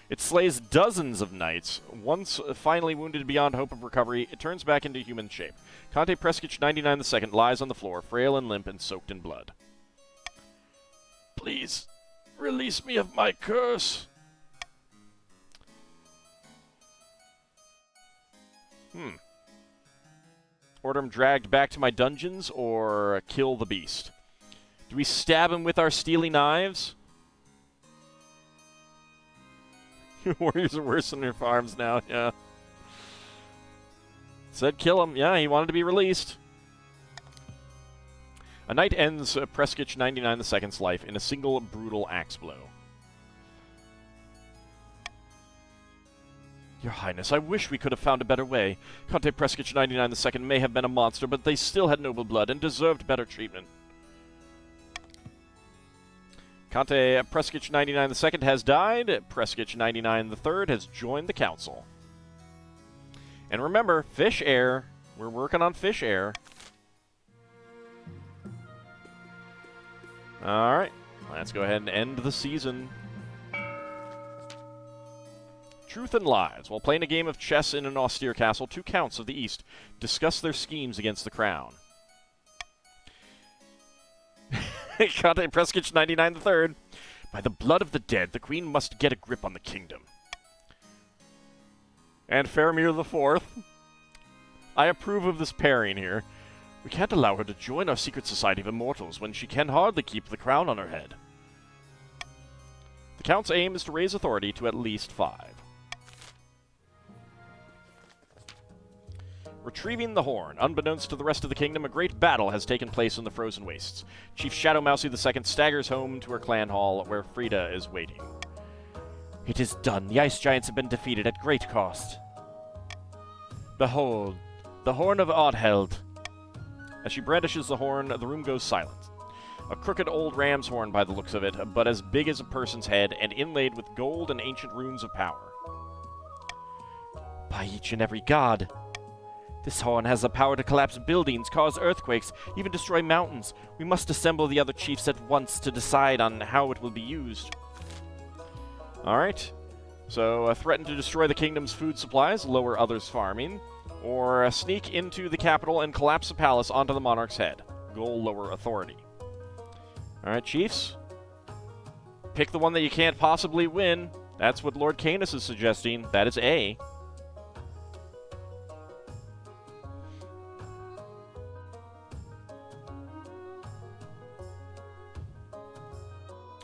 It slays dozens of knights. Once finally wounded beyond hope of recovery, it turns back into human shape. Conte Preskich 99 II lies on the floor, frail and limp and soaked in blood. Please, release me of my curse. Order him dragged back to my dungeons or kill the beast? Do we stab him with our steely knives? Warriors are worse than their farms now, yeah. Said kill him. Yeah, he wanted to be released. A knight ends Preskich 99 II's life in a single brutal axe blow. Your Highness, I wish we could have found a better way. Conte Preskich 99 II may have been a monster, but they still had noble blood and deserved better treatment. Conte Preskich 99 II has died. Preskich 99 III has joined the council. And remember, fish heir. We're working on fish heir. Alright, let's go ahead and end the season. Truth and lies. While playing a game of chess in an austere castle, two counts of the East discuss their schemes against the crown. Conte Preskich 99 III. By the blood of the dead, the queen must get a grip on the kingdom. And Faramir IV. I approve of this pairing here. We can't allow her to join our secret society of immortals when she can hardly keep the crown on her head. The Count's aim is to raise authority to at least 5. Retrieving the horn. Unbeknownst to the rest of the kingdom, a great battle has taken place in the frozen wastes. Chief Shadow Mousy II staggers home to her clan hall, where Frida is waiting. It is done. The ice giants have been defeated at great cost. Behold, the horn of Oddheld. As she brandishes the horn, the room goes silent. A crooked old ram's horn by the looks of it, but as big as a person's head and inlaid with gold and ancient runes of power. By each and every god. This horn has the power to collapse buildings, cause earthquakes, even destroy mountains. We must assemble the other chiefs at once to decide on how it will be used. Alright. So, threaten to destroy the kingdom's food supplies, lower others' farming, or sneak into the capital and collapse the palace onto the monarch's head. Goal, lower authority. Alright, chiefs. Pick the one that you can't possibly win. That's what Lord Canis is suggesting. That is A.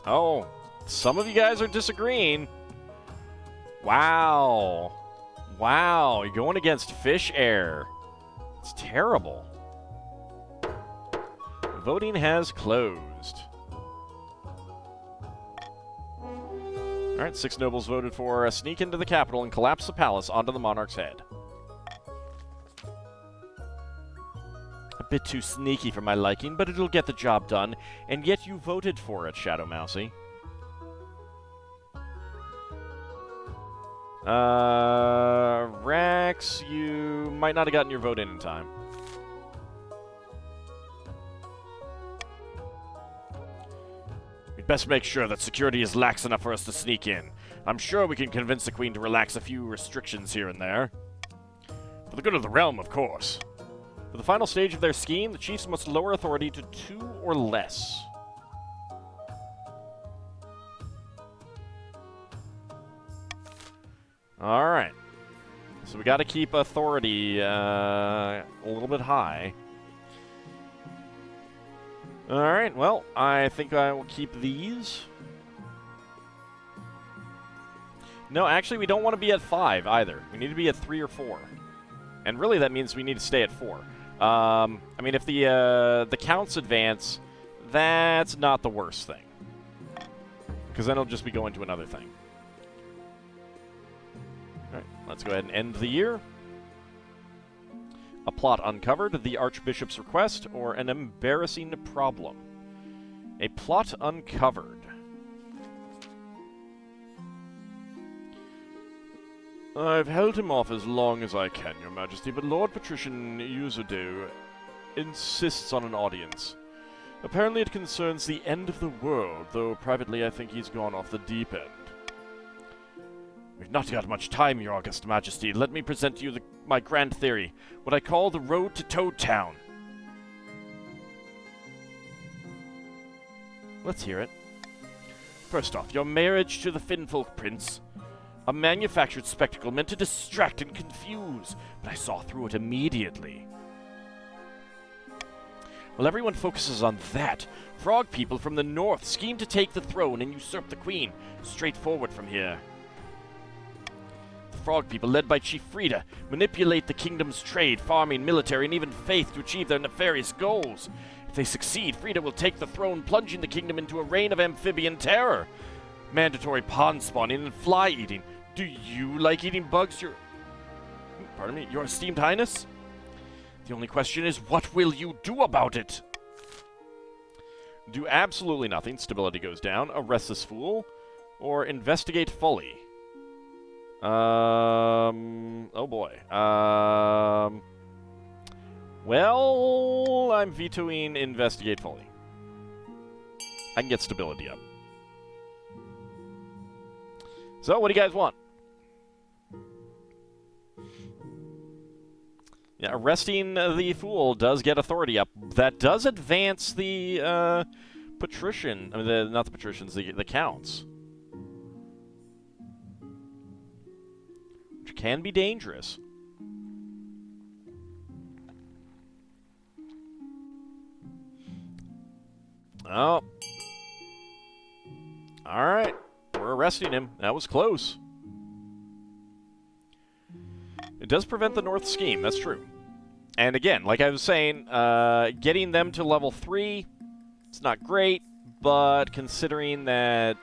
Oh, some of you guys are disagreeing. Wow. Wow, you're going against fish heir. It's terrible. Voting has closed. Alright, 6 nobles voted for a sneak into the capital and collapse the palace onto the monarch's head. A bit too sneaky for my liking, but it'll get the job done, and yet you voted for it, Shadow Mousy. Rax, you might not have gotten your vote in time. We'd best make sure that security is lax enough for us to sneak in. I'm sure we can convince the Queen to relax a few restrictions here and there. For the good of the realm, of course. For the final stage of their scheme, the chiefs must lower authority to 2 or less. Alright. So we gotta keep authority a little bit high. Alright, well, I think I will keep these. No, actually, we don't want to be at 5 either. We need to be at 3 or 4. And really, that means we need to stay at 4. I mean, if the counts advance, that's not the worst thing. Because then it'll just be going to another thing. Alright, let's go ahead and end the year. A plot uncovered, the Archbishop's request, or an embarrassing problem. A plot uncovered. I've held him off as long as I can, Your Majesty, but Lord Patrician Yuzudu insists on an audience. Apparently it concerns the end of the world, though privately I think he's gone off the deep end. We've not got much time, Your August Majesty. Let me present to you my grand theory, what I call the road to Toad Town. Let's hear it. First off, your marriage to the Finfolk Prince. A manufactured spectacle meant to distract and confuse, but I saw through it immediately. While everyone focuses on that, frog people from the north scheme to take the throne and usurp the queen, straightforward from here. The frog people, led by Chief Frida, manipulate the kingdom's trade, farming, military, and even faith to achieve their nefarious goals. If they succeed, Frida will take the throne, plunging the kingdom into a reign of amphibian terror. Mandatory pond spawning and fly eating. Do you like eating bugs, Your esteemed highness? The only question is, what will you do about it? Do absolutely nothing, stability goes down, arrest this fool, or investigate fully. Oh boy. Well, I'm vetoing investigate fully. I can get stability up. So, what do you guys want? Yeah, arresting the fool does get authority up. That does advance the patrician. I mean, not the patricians, the counts, which can be dangerous. Oh, all right. We're arresting him. That was close. It does prevent the North scheme, that's true. And again, like I was saying, getting them to level 3, it's not great, but considering that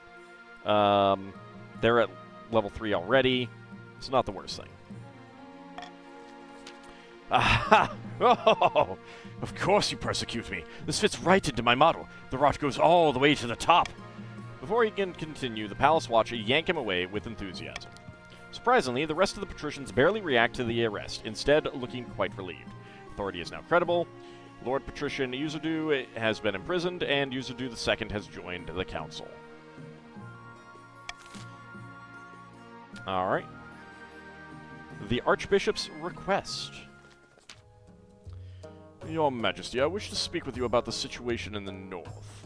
they're at level 3 already, it's not the worst thing. Aha! Oh, of course you persecute me. This fits right into my model. The rot goes all the way to the top. Before he can continue, the Palace Watcher yank him away with enthusiasm. Surprisingly, the rest of the patricians barely react to the arrest, instead looking quite relieved. Authority is now credible. Lord Patrician Yuzudu has been imprisoned, and Yuzudu II has joined the council. Alright. The Archbishop's request. Your Majesty, I wish to speak with you about the situation in the north.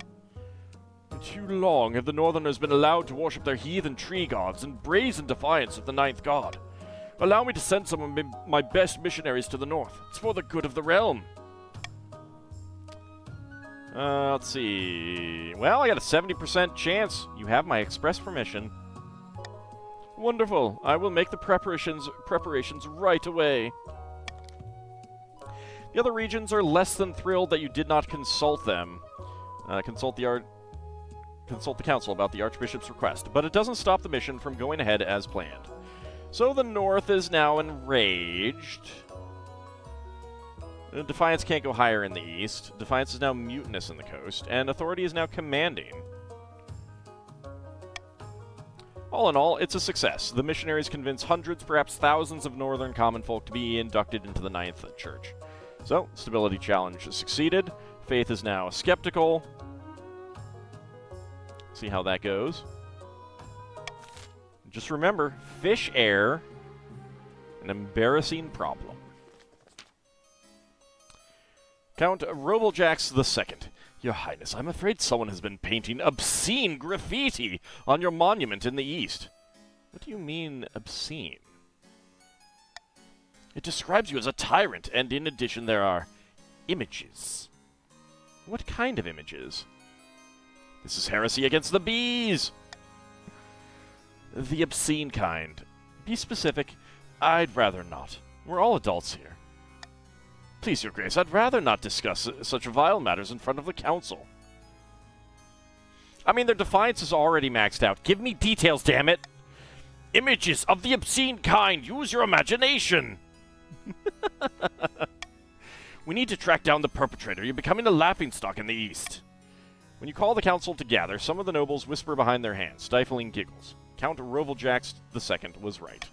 For too long have the Northerners been allowed to worship their heathen tree gods in brazen defiance of the ninth god. Allow me to send some of my best missionaries to the north. It's for the good of the realm. Let's see. Well, I got a 70% chance. You have my express permission. Wonderful. I will make the preparations right away. The other regions are less than thrilled that you did not consult them. Consult the council about the Archbishop's request, but it doesn't stop the mission from going ahead as planned. So the North is now enraged. Defiance can't go higher in the East. Defiance is now mutinous in the coast, and Authority is now commanding. All in all, it's a success. The missionaries convince hundreds, perhaps thousands of northern common folk to be inducted into the Ninth Church. So, stability challenge succeeded. Faith is now skeptical. See how that goes. Just remember, fish air, an embarrassing problem. Count Robaljax II. Your Highness, I'm afraid someone has been painting obscene graffiti on your monument in the east. What do you mean, obscene? It describes you as a tyrant, and in addition there are images. What kind of images? This is heresy against the bees! The obscene kind. Be specific. I'd rather not. We're all adults here. Please, Your Grace, I'd rather not discuss such vile matters in front of the council. I mean, their defiance is already maxed out. Give me details, damn it! Images of the obscene kind! Use your imagination! We need to track down the perpetrator. You're becoming a laughingstock in the East. When you call the council to gather, some of the nobles whisper behind their hands, stifling giggles. Count Rovaljax II was right.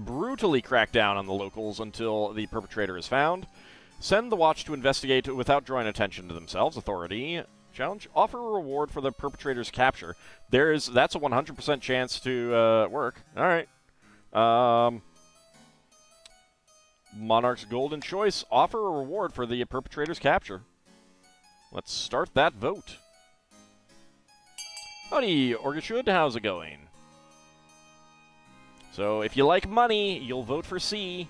brutally crack down on the locals until the perpetrator is found. Send the watch to investigate without drawing attention to themselves. Authority. Challenge. Offer a reward for the perpetrator's capture. That's a 100% chance to work. Alright. Monarch's golden choice. Offer a reward for the perpetrator's capture. Let's start that vote. Howdy, Orgashud. How's it going? So, if you like money, you'll vote for C.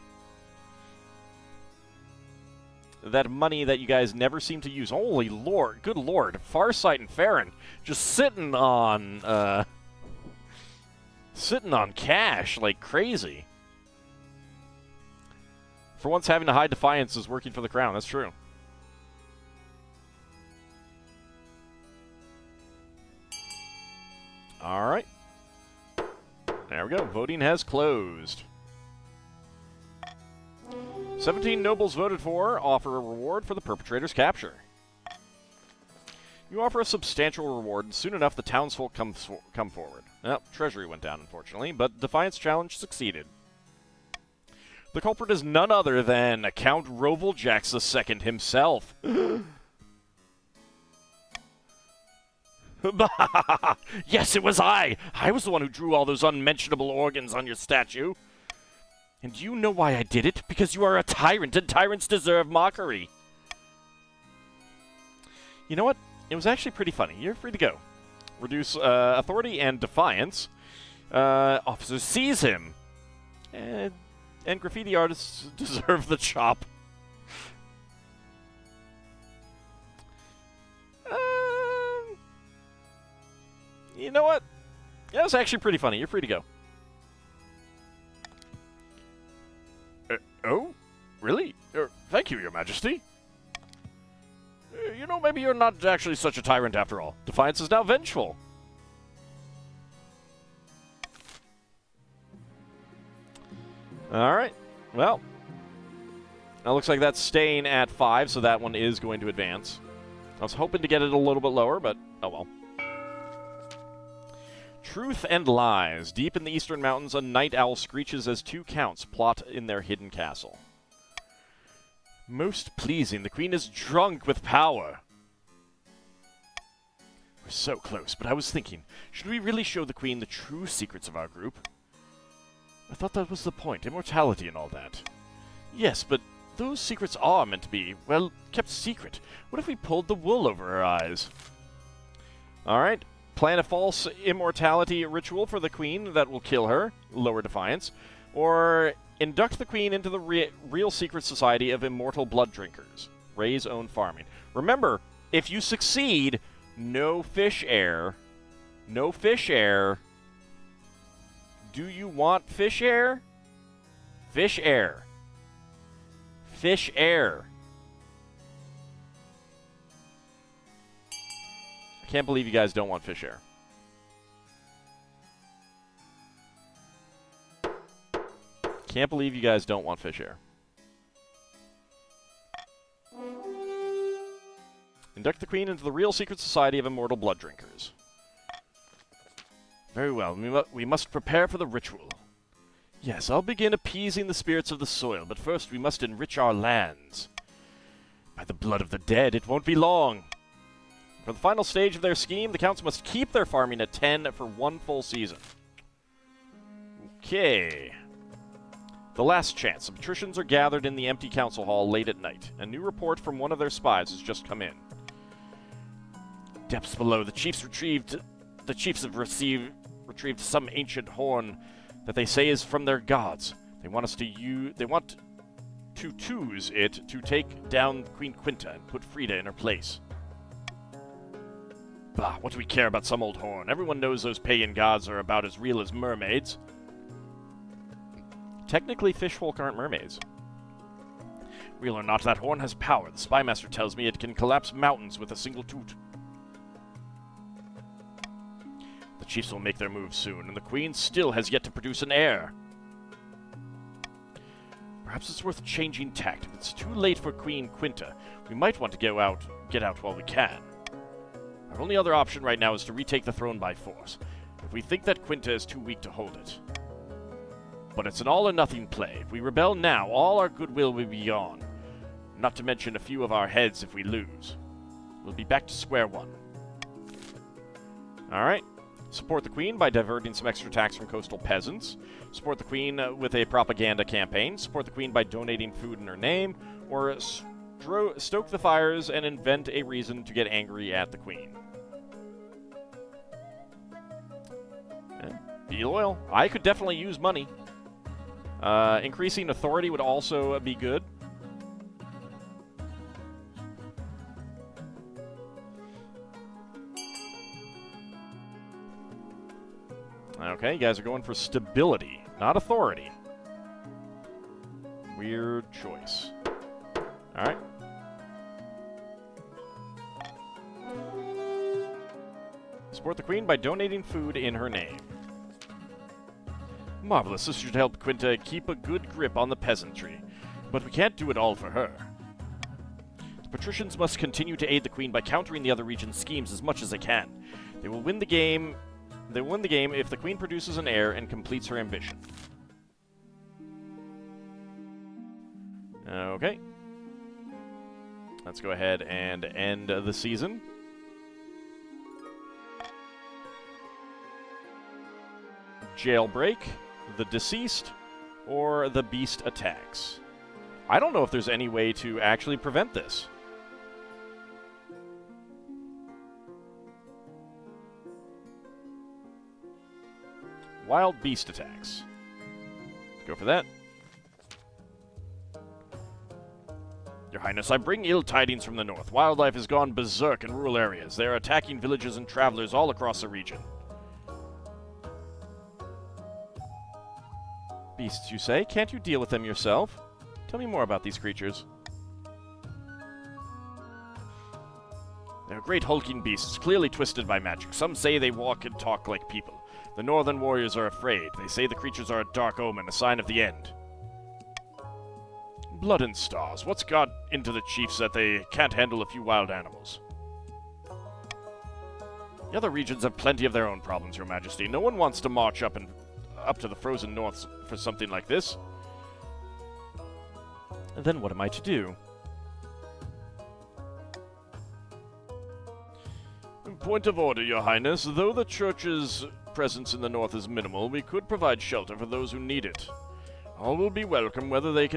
That money that you guys never seem to use. Holy lord, good lord. Farsight and Farron just sitting on cash like crazy. For once, having a high defiance is working for the crown. That's true. All right. There we go. Voting has closed. 17 nobles voted for. Offer a reward for the perpetrator's capture. You offer a substantial reward, and soon enough the townsfolk come forward. Well, treasury went down, unfortunately, but Defiance challenge succeeded. The culprit is none other than Count Roveljax II himself. Yes, it was I! I was the one who drew all those unmentionable organs on your statue. And you know why I did it? Because you are a tyrant, and tyrants deserve mockery. You know what? It was actually pretty funny. You're free to go. Reduce authority and defiance. Officer sees him. And graffiti artists deserve the chop. You know what? Yeah, it was actually pretty funny. You're free to go. Oh? Really? Thank you, Your Majesty. You know, maybe you're not actually such a tyrant after all. Defiance is now vengeful. Alright. Well. It looks like that's staying at 5, so that one is going to advance. I was hoping to get it a little bit lower, but oh well. Truth and lies. Deep in the eastern mountains, a night owl screeches as 2 counts plot in their hidden castle. Most pleasing, the queen is drunk with power. We're so close, but I was thinking, should we really show the queen the true secrets of our group? I thought that was the point, immortality and all that. Yes, but those secrets are meant to be, well, kept secret. What if we pulled the wool over her eyes? Alright. Plan a false immortality ritual for the queen that will kill her, lower defiance, or induct the queen into the real secret society of immortal blood drinkers. Raise own farming. Remember, if you succeed, no fish air. No fish air. Do you want fish air? Fish air. Fish air. I can't believe you guys don't want fish air. Can't believe you guys don't want fish air. Induct the queen into the real secret society of immortal blood drinkers. Very well, we must prepare for the ritual. Yes, I'll begin appeasing the spirits of the soil, but first we must enrich our lands. By the blood of the dead, it won't be long. For the final stage of their scheme, the counts must keep their farming at 10 for 1 full season. Okay. The last chance. The patricians are gathered in the empty council hall late at night. A new report from one of their spies has just come in. Depths below, the chiefs have retrieved some ancient horn that they say is from their gods. They want to use it to take down Queen Quinta and put Frida in her place. Bah, what do we care about some old horn? Everyone knows those pagan gods are about as real as mermaids. Technically, fishfolk aren't mermaids. Real or not, that horn has power. The spymaster tells me it can collapse mountains with a single toot. The chiefs will make their move soon, and the queen still has yet to produce an heir. Perhaps it's worth changing tact. If it's too late for Queen Quinta, we might want to get out while we can. Our only other option right now is to retake the throne by force, if we think that Quinta is too weak to hold it. But it's an all-or-nothing play. If we rebel now, all our goodwill will be gone. Not to mention a few of our heads if we lose. We'll be back to square one. Alright. Support the Queen by diverting some extra tax from coastal peasants. Support the Queen with a propaganda campaign. Support the Queen by donating food in her name. Or stoke the fires and invent a reason to get angry at the Queen. Be loyal. I could definitely use money. Increasing authority would also be good. Okay, you guys are going for stability, not authority. Weird choice. Alright. Support the Queen by donating food in her name. Marvelous. This should help Quinta keep a good grip on the peasantry. But we can't do it all for her. The patricians must continue to aid the Queen by countering the other region's schemes as much as they can. They will win the game if the Queen produces an heir and completes her ambition. Okay. Let's go ahead and end the season. Jailbreak, the deceased, or the beast attacks. I don't know if there's any way to actually prevent this. Wild beast attacks. Go for that. Your Highness, I bring ill tidings from the north. Wildlife has gone berserk in rural areas. They are attacking villages and travelers all across the region. Beasts, you say? Can't you deal with them yourself? Tell me more about these creatures. They're great hulking beasts, clearly twisted by magic. Some say they walk and talk like people. The northern warriors are afraid. They say the creatures are a dark omen, a sign of the end. Blood and stars. What's got into the chiefs that they can't handle a few wild animals? The other regions have plenty of their own problems, Your Majesty. No one wants to march up to the frozen north for something like this. Then what am I to do? Point of order, Your Highness. Though the church's presence in the north is minimal, we could provide shelter for those who need it. All will be welcome, whether they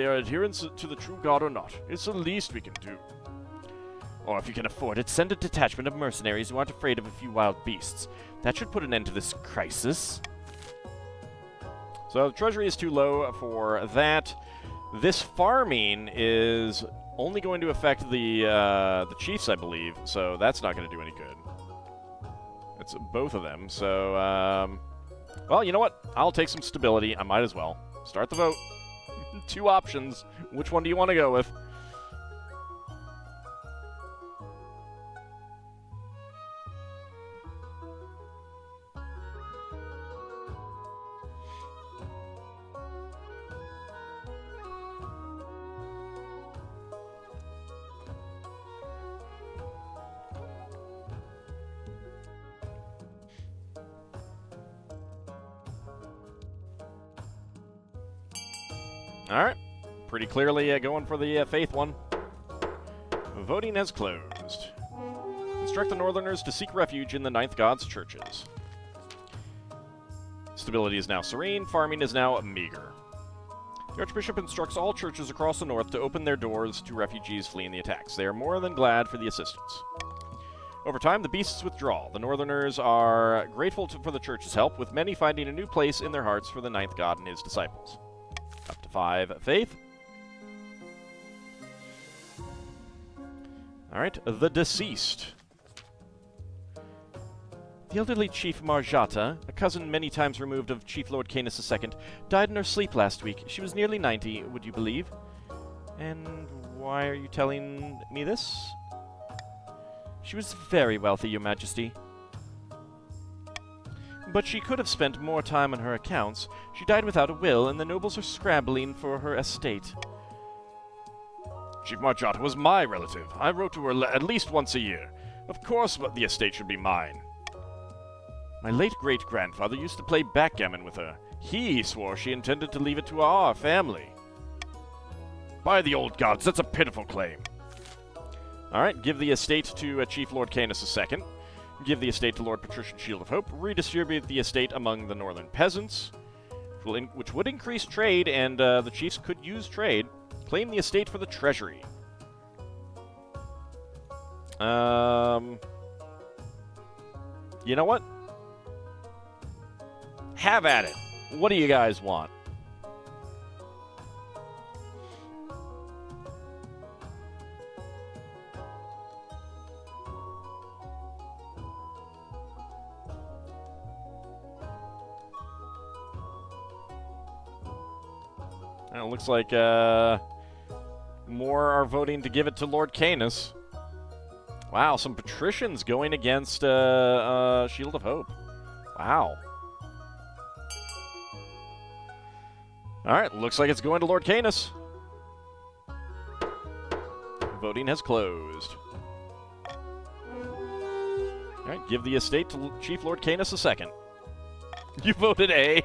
are adherents to the true god or not. It's the least we can do. Or if you can afford it, send a detachment of mercenaries who aren't afraid of a few wild beasts. That should put an end to this crisis. So the treasury is too low for that. This farming is only going to affect the chiefs, I believe, so that's not going to do any good. It's both of them, so, well, you know what? I'll take some stability. I might as well. Start the vote. 2 options. Which one do you want to go with? Alright. Pretty clearly going for the faith one. Voting has closed. Instruct the Northerners to seek refuge in the Ninth God's churches. Stability is now serene. Farming is now meager. The Archbishop instructs all churches across the north to open their doors to refugees fleeing the attacks. They are more than glad for the assistance. Over time, the beasts withdraw. The Northerners are grateful for the church's help, with many finding a new place in their hearts for the Ninth God and his disciples. Up to 5 faith. Alright, the deceased. The elderly Chief Marjata, a cousin many times removed of Chief Lord Canis II, died in her sleep last week. She was nearly 90, would you believe? And why are you telling me this? She was very wealthy, Your Majesty. But she could have spent more time on her accounts. She died without a will, and the nobles are scrambling for her estate. Chief Marjata was my relative. I wrote to her at least once a year. Of course, the estate should be mine. My late great-grandfather used to play backgammon with her. He swore she intended to leave it to our family. By the old gods, that's a pitiful claim. Alright, give the estate to Chief Lord Canis II. Give the estate to Lord Patrician Shield of Hope. Redistribute the estate among the northern peasants, which would increase trade, and the chiefs could use trade. Claim the estate for the treasury. You know what? Have at it. What do you guys want? It looks like more are voting to give it to Lord Canis. Wow, some patricians going against Shield of Hope. Wow. Alright, looks like it's going to Lord Canis. Voting has closed. Alright, give the estate to Chief Lord Canis II. You voted A.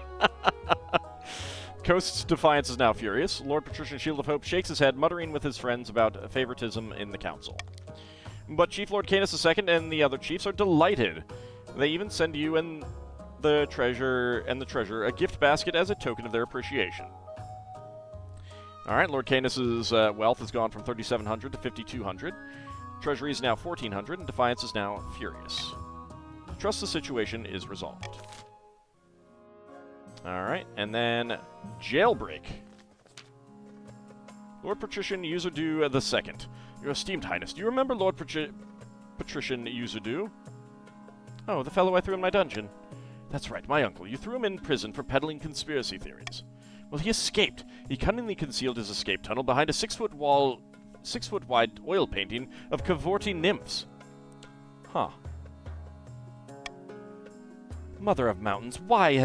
Coast's defiance is now furious. Lord Patrician Shield of Hope shakes his head, muttering with his friends about favoritism in the council. But Chief Lord Canis II and the other chiefs are delighted. They even send you and the treasurer a gift basket as a token of their appreciation. Alright, Lord Canis's wealth has gone from 3,700 to 5,200. Treasury is now 1,400, and defiance is now furious. Trust the situation is resolved. Alright, and then Jailbreak. Lord Patrician Yuzudu II. Your esteemed highness, do you remember Lord Patrician Yuzudu? Oh, the fellow I threw in my dungeon. That's right, my uncle. You threw him in prison for peddling conspiracy theories. Well, he escaped. He cunningly concealed his escape tunnel behind a 6-foot-wide oil painting of cavorting nymphs. Huh. Mother of mountains, why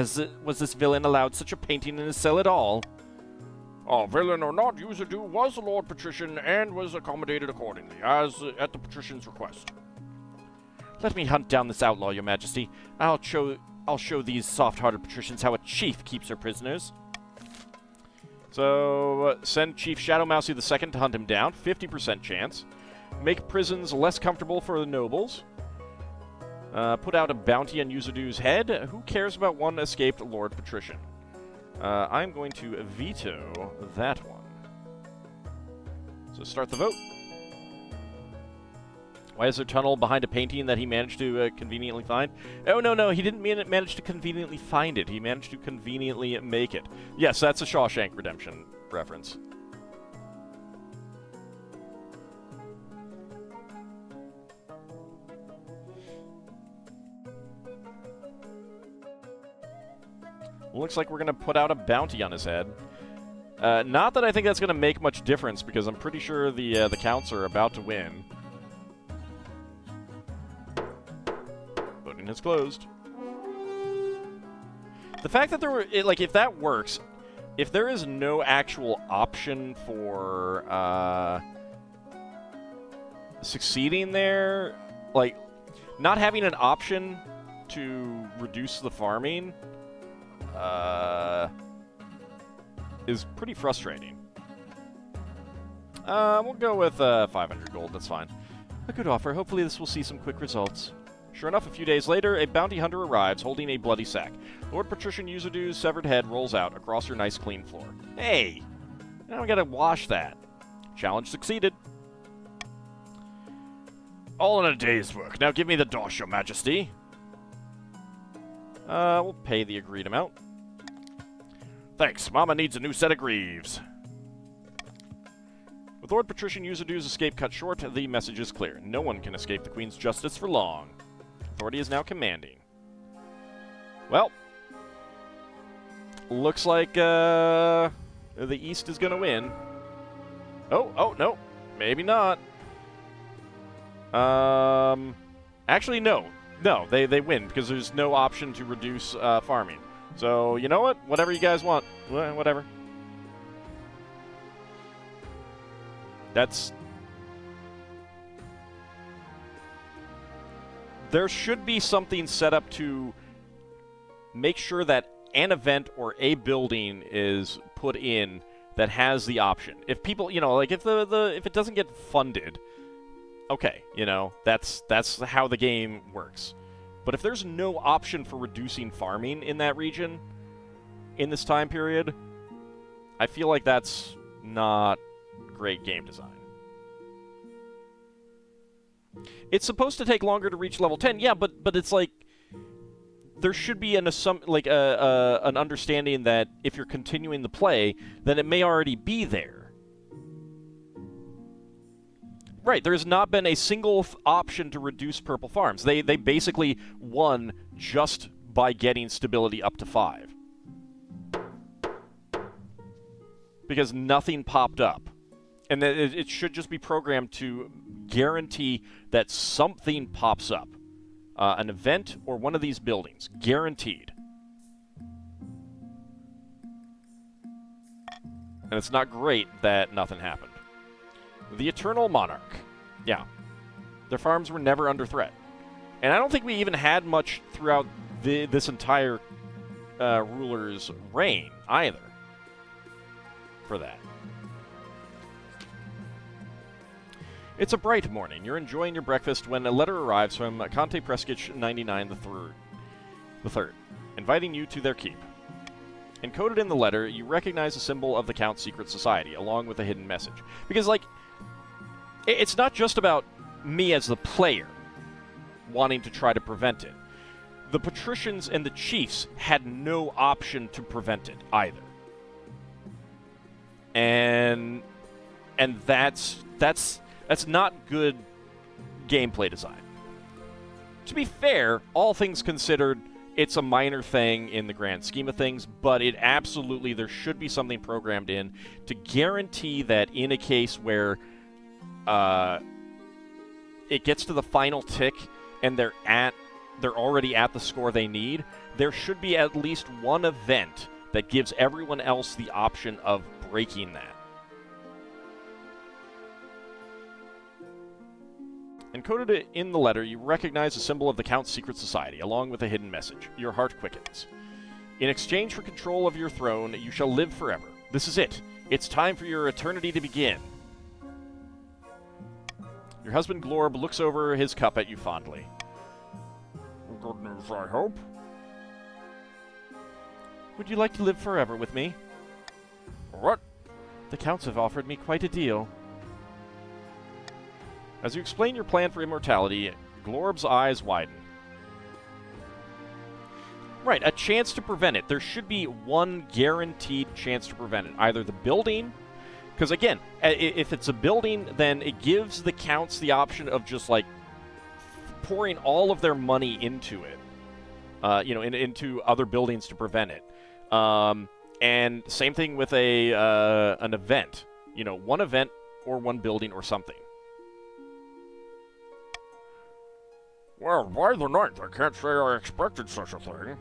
was this villain allowed such a painting in his cell at all? Oh, villain or not, Yuzudu was a Lord Patrician and was accommodated accordingly, as at the Patrician's request. Let me hunt down this outlaw, your majesty. I'll show these soft-hearted patricians how a chief keeps her prisoners. So, send Chief Shadow Mousy II to hunt him down, 50% chance. Make prisons less comfortable for the nobles. Put out a bounty on Yuzudu's head. Who cares about one escaped Lord Patrician? I'm going to veto that one. So start the vote. Why is there a tunnel behind a painting that he managed to conveniently find? Oh, no, he didn't manage to conveniently find it. He managed to conveniently make it. Yes, that's a Shawshank Redemption reference. Looks like we're going to put out a bounty on his head. Not that I think that's going to make much difference, because I'm pretty sure the counts are about to win. Voting is closed. The fact that there were... if that works, if there is no actual option for succeeding there, like, not having an option to reduce the farming... is pretty frustrating. We'll go with 500 gold, that's fine. A good offer. Hopefully this will see some quick results. Sure enough, a few days later, a bounty hunter arrives holding a bloody sack. Lord Patrician Yuzudu's severed head rolls out across her nice clean floor. Hey! Now we gotta wash that. Challenge succeeded. All in a day's work. Now give me the dosh, your majesty. We'll pay the agreed amount. Thanks. Mama needs a new set of greaves. With Lord Patrician Yuzudu's escape cut short, the message is clear. No one can escape the Queen's justice for long. Authority is now commanding. Well, looks like the East is going to win. Oh, no. Maybe not. Actually, no. No, they win, because there's no option to reduce farming. So, you know what? Whatever you guys want. Whatever. That's... There should be something set up to make sure that an event or a building is put in that has the option. If people, you know, like if if it doesn't get funded, okay, you know, that's how the game works. But if there's no option for reducing farming in that region in this time period, I feel like that's not great game design. It's supposed to take longer to reach level 10, yeah, but it's like there should be an understanding that if you're continuing the play, then it may already be there. Right, there has not been a single option to reduce purple farms. They basically won just by getting stability up to 5. Because nothing popped up. And it should just be programmed to guarantee that something pops up. An event or one of these buildings. Guaranteed. And it's not great that nothing happened. The Eternal Monarch. Yeah. Their farms were never under threat. And I don't think we even had much throughout this entire ruler's reign, either. For that. It's a bright morning. You're enjoying your breakfast when a letter arrives from Conte Preskich 99 the third, inviting you to their keep. Encoded in the letter, you recognize a symbol of the Count's secret society, along with a hidden message. Because, like, it's not just about me as the player wanting to try to prevent it. The patricians and the chiefs had no option to prevent it, either. And that's not good gameplay design. To be fair, all things considered, it's a minor thing in the grand scheme of things, but it absolutely, there should be something programmed in to guarantee that in a case where it gets to the final tick and they're already at the score they need, there should be at least one event that gives everyone else the option of breaking that. Encoded in the letter, you recognize a symbol of the Count's secret society, along with a hidden message. Your heart quickens. In exchange for control of your throne, you shall live forever. This is it. It's time for your eternity to begin. Your husband Glorb looks over his cup at you fondly. Good news, I hope. Would you like to live forever with me? What? The Counts have offered me quite a deal. As you explain your plan for immortality, Glorb's eyes widen. Right, a chance to prevent it. There should be one guaranteed chance to prevent it. Either the building, because again, if it's a building, then it gives the Counts the option of just like pouring all of their money into it, into other buildings to prevent it. And same thing with an event. One event or one building or something. Well, by the 9th, I can't say I expected such a thing.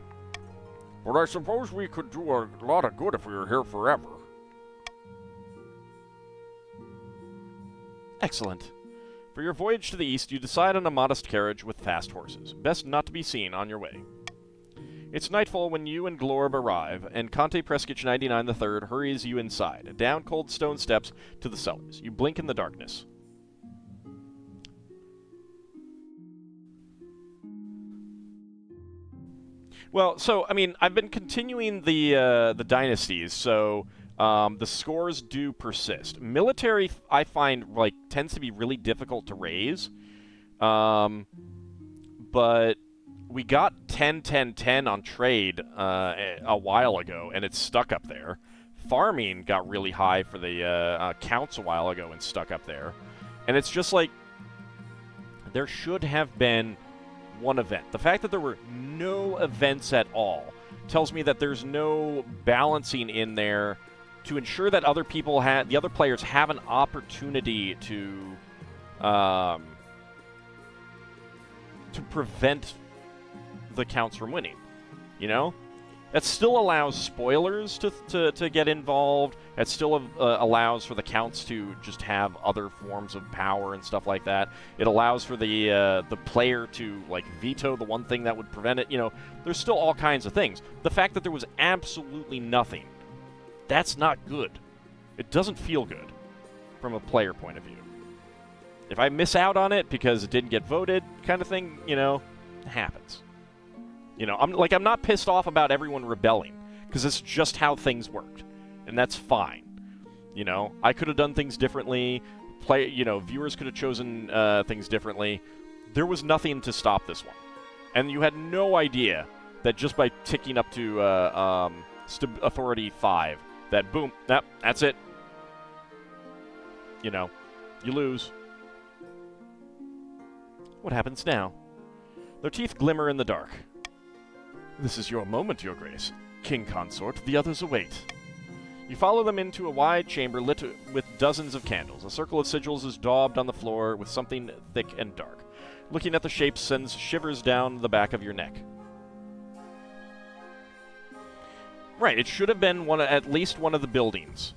But I suppose we could do a lot of good if we were here forever. Excellent. For your voyage to the east, you decide on a modest carriage with fast horses. Best not to be seen on your way. It's nightfall when you and Glorb arrive, and Conte Preskich 99 III hurries you inside, down cold stone steps to the cellars. You blink in the darkness. Well, so, I mean, I've been continuing the dynasties, so the scores do persist. Military, I find, tends to be really difficult to raise. But we got 10-10-10 on trade a while ago, and it's stuck up there. Farming got really high for the counts a while ago and stuck up there. And it's just like, there should have been one event. The fact that there were no events at all tells me that there's no balancing in there to ensure that the other players have an opportunity to prevent the Counts from winning. That still allows spoilers to get involved. That still allows for the counts to just have other forms of power and stuff like that. It allows for the player to like veto the one thing that would prevent it. You know, there's still all kinds of things. The fact that there was absolutely nothing, that's not good. It doesn't feel good from a player point of view. If I miss out on it because it didn't get voted, kind of thing, you know, it happens. You know, I'm not pissed off about everyone rebelling, because it's just how things worked, and that's fine. You know, I could have done things differently. Viewers could have chosen things differently. There was nothing to stop this one, and you had no idea that just by ticking up to Authority 5, that boom, that's it. You know, you lose. What happens now? Their teeth glimmer in the dark. This is your moment, Your Grace. King Consort, the others await. You follow them into a wide chamber lit with dozens of candles. A circle of sigils is daubed on the floor with something thick and dark. Looking at the shapes sends shivers down the back of your neck. Right, it should have been at least one of the buildings.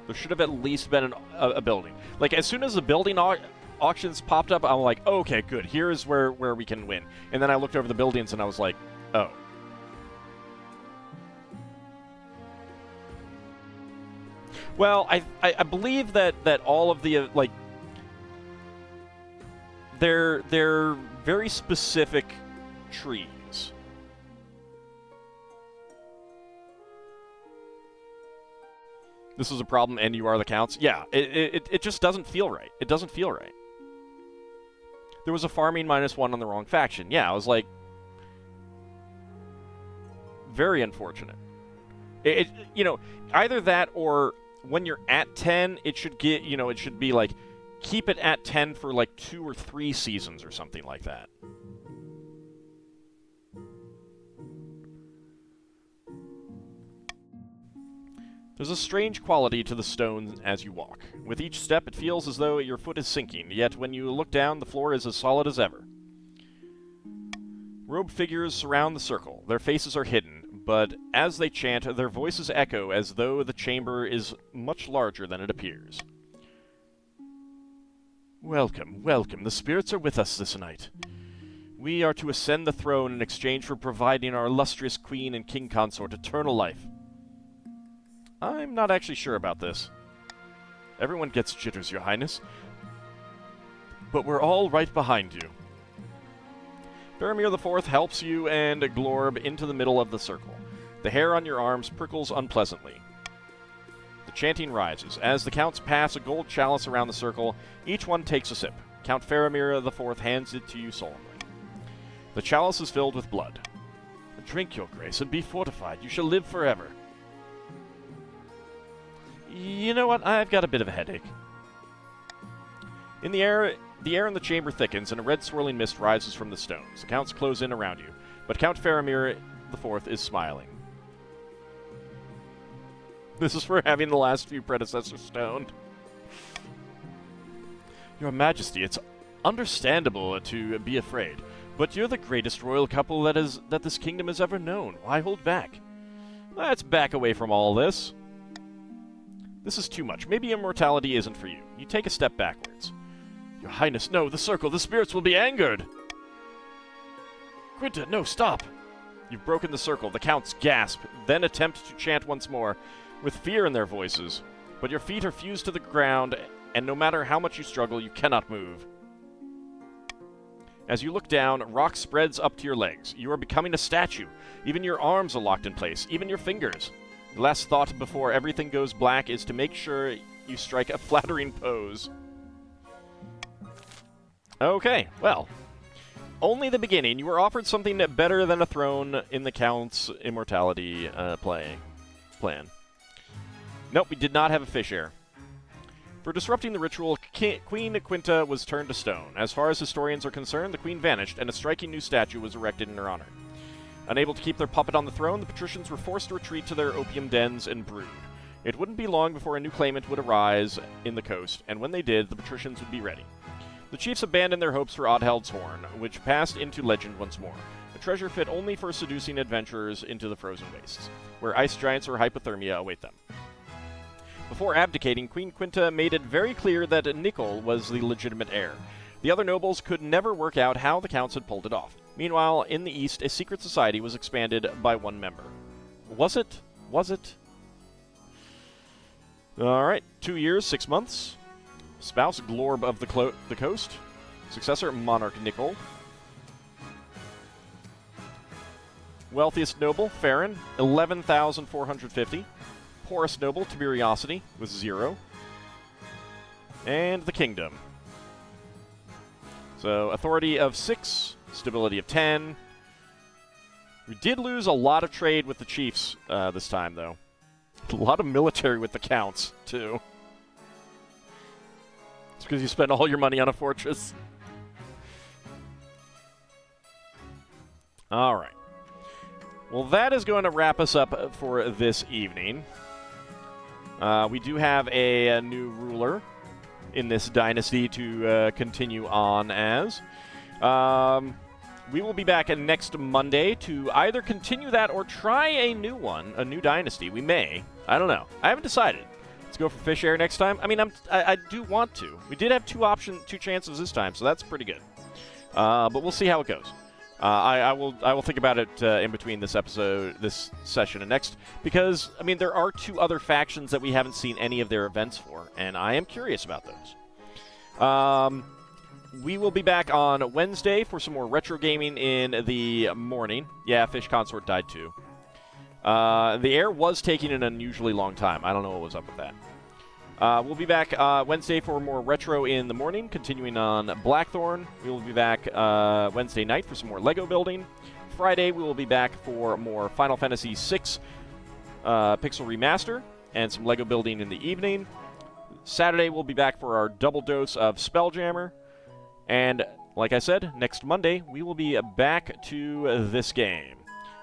There should have at least been a building. Like, as soon as the building auctions popped up, I'm like, oh, okay, good. Here is where we can win. And then I looked over the buildings and I was like, oh. Well, I believe that all of the they're very specific trees. This is a problem, and you are the counts. Yeah, it just doesn't feel right. It doesn't feel right. There was a farming -1 on the wrong faction. Yeah, I was like, very unfortunate. You know, either that or when you're at 10, it should get, you know, it should be like, keep it at 10 for like 2 or 3 seasons or something like that. There's a strange quality to the stone as you walk. With each step, it feels as though your foot is sinking, yet when you look down, the floor is as solid as ever. Robed figures surround the circle. Their faces are hidden, but as they chant, their voices echo as though the chamber is much larger than it appears. Welcome, welcome. The spirits are with us this night. We are to ascend the throne in exchange for providing our illustrious queen and king consort eternal life. I'm not actually sure about this. Everyone gets jitters, Your Highness. But we're all right behind you. Faramir IV helps you and Glorb into the middle of the circle. The hair on your arms prickles unpleasantly. The chanting rises. As the counts pass a gold chalice around the circle, each one takes a sip. Count Faramir IV hands it to you solemnly. The chalice is filled with blood. Drink, Your Grace, and be fortified. You shall live forever. You know what? I've got a bit of a headache. In the air in the chamber thickens, and a red swirling mist rises from the stones. The counts close in around you, but Count Faramir IV is smiling. This is for having the last few predecessors stoned. Your Majesty, it's understandable to be afraid, but you're the greatest royal couple that this kingdom has ever known. Why hold back? Let's back away from all this. This is too much. Maybe immortality isn't for you. You take a step backwards. Your Highness, no, the circle. The spirits will be angered. Quinta, no, stop. You've broken the circle. The counts gasp, then attempt to chant once more, with fear in their voices. But your feet are fused to the ground, and no matter how much you struggle, you cannot move. As you look down, rock spreads up to your legs. You are becoming a statue. Even your arms are locked in place, even your fingers. The last thought before everything goes black is to make sure you strike a flattering pose. Okay, well, only the beginning. You were offered something better than a throne in the Count's immortality plan. Nope, we did not have a fish heir. For disrupting the ritual, Queen Quinta was turned to stone. As far as historians are concerned, the queen vanished, and a striking new statue was erected in her honor. Unable to keep their puppet on the throne, the patricians were forced to retreat to their opium dens and brood. It wouldn't be long before a new claimant would arise in the coast, and when they did, the patricians would be ready. The chiefs abandoned their hopes for Oddheld's horn, which passed into legend once more. a treasure fit only for seducing adventurers into the frozen wastes, where ice giants or hypothermia await them. Before abdicating, Queen Quinta made it very clear that Nicol was the legitimate heir. The other nobles could never work out how the counts had pulled it off. Meanwhile, in the east, a secret society was expanded by one member. Was it? Was it? Alright, 2 years, 6 months. Spouse, Glorb of the Coast. Successor, Monarch Nicol. Wealthiest noble, Farron, 11,450. Poorest noble, Tiberiosity, with 0. And the kingdom. So, authority of 6, stability of 10. We did lose a lot of trade with the chiefs this time, though. A lot of military with the counts, too. It's because you spend all your money on a fortress. All right. Well, that is going to wrap us up for this evening. We do have a new ruler in this dynasty to continue on as. We will be back next Monday to either continue that or try a new one, a new dynasty. We may. I don't know. I haven't decided. Let's go for Fish Air next time. I mean, I do want to. We did have two chances this time, so that's pretty good. But we'll see how it goes. I will think about it in between this session and next, because I mean there are 2 other factions that we haven't seen any of their events for, and I am curious about those. We will be back on Wednesday for some more retro gaming in the morning. Yeah, Fish Consort died too. The air was taking an unusually long time. I don't know what was up with that. We'll be back Wednesday for more retro in the morning, continuing on Blackthorn. We will be back Wednesday night for some more Lego building. Friday, we will be back for more Final Fantasy VI Pixel Remaster and some Lego building in the evening. Saturday, we'll be back for our double dose of Spelljammer. And like I said, next Monday, we will be back to this game.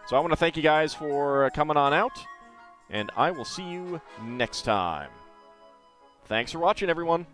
So I want to thank you guys for coming on out, and I will see you next time. Thanks for watching, everyone.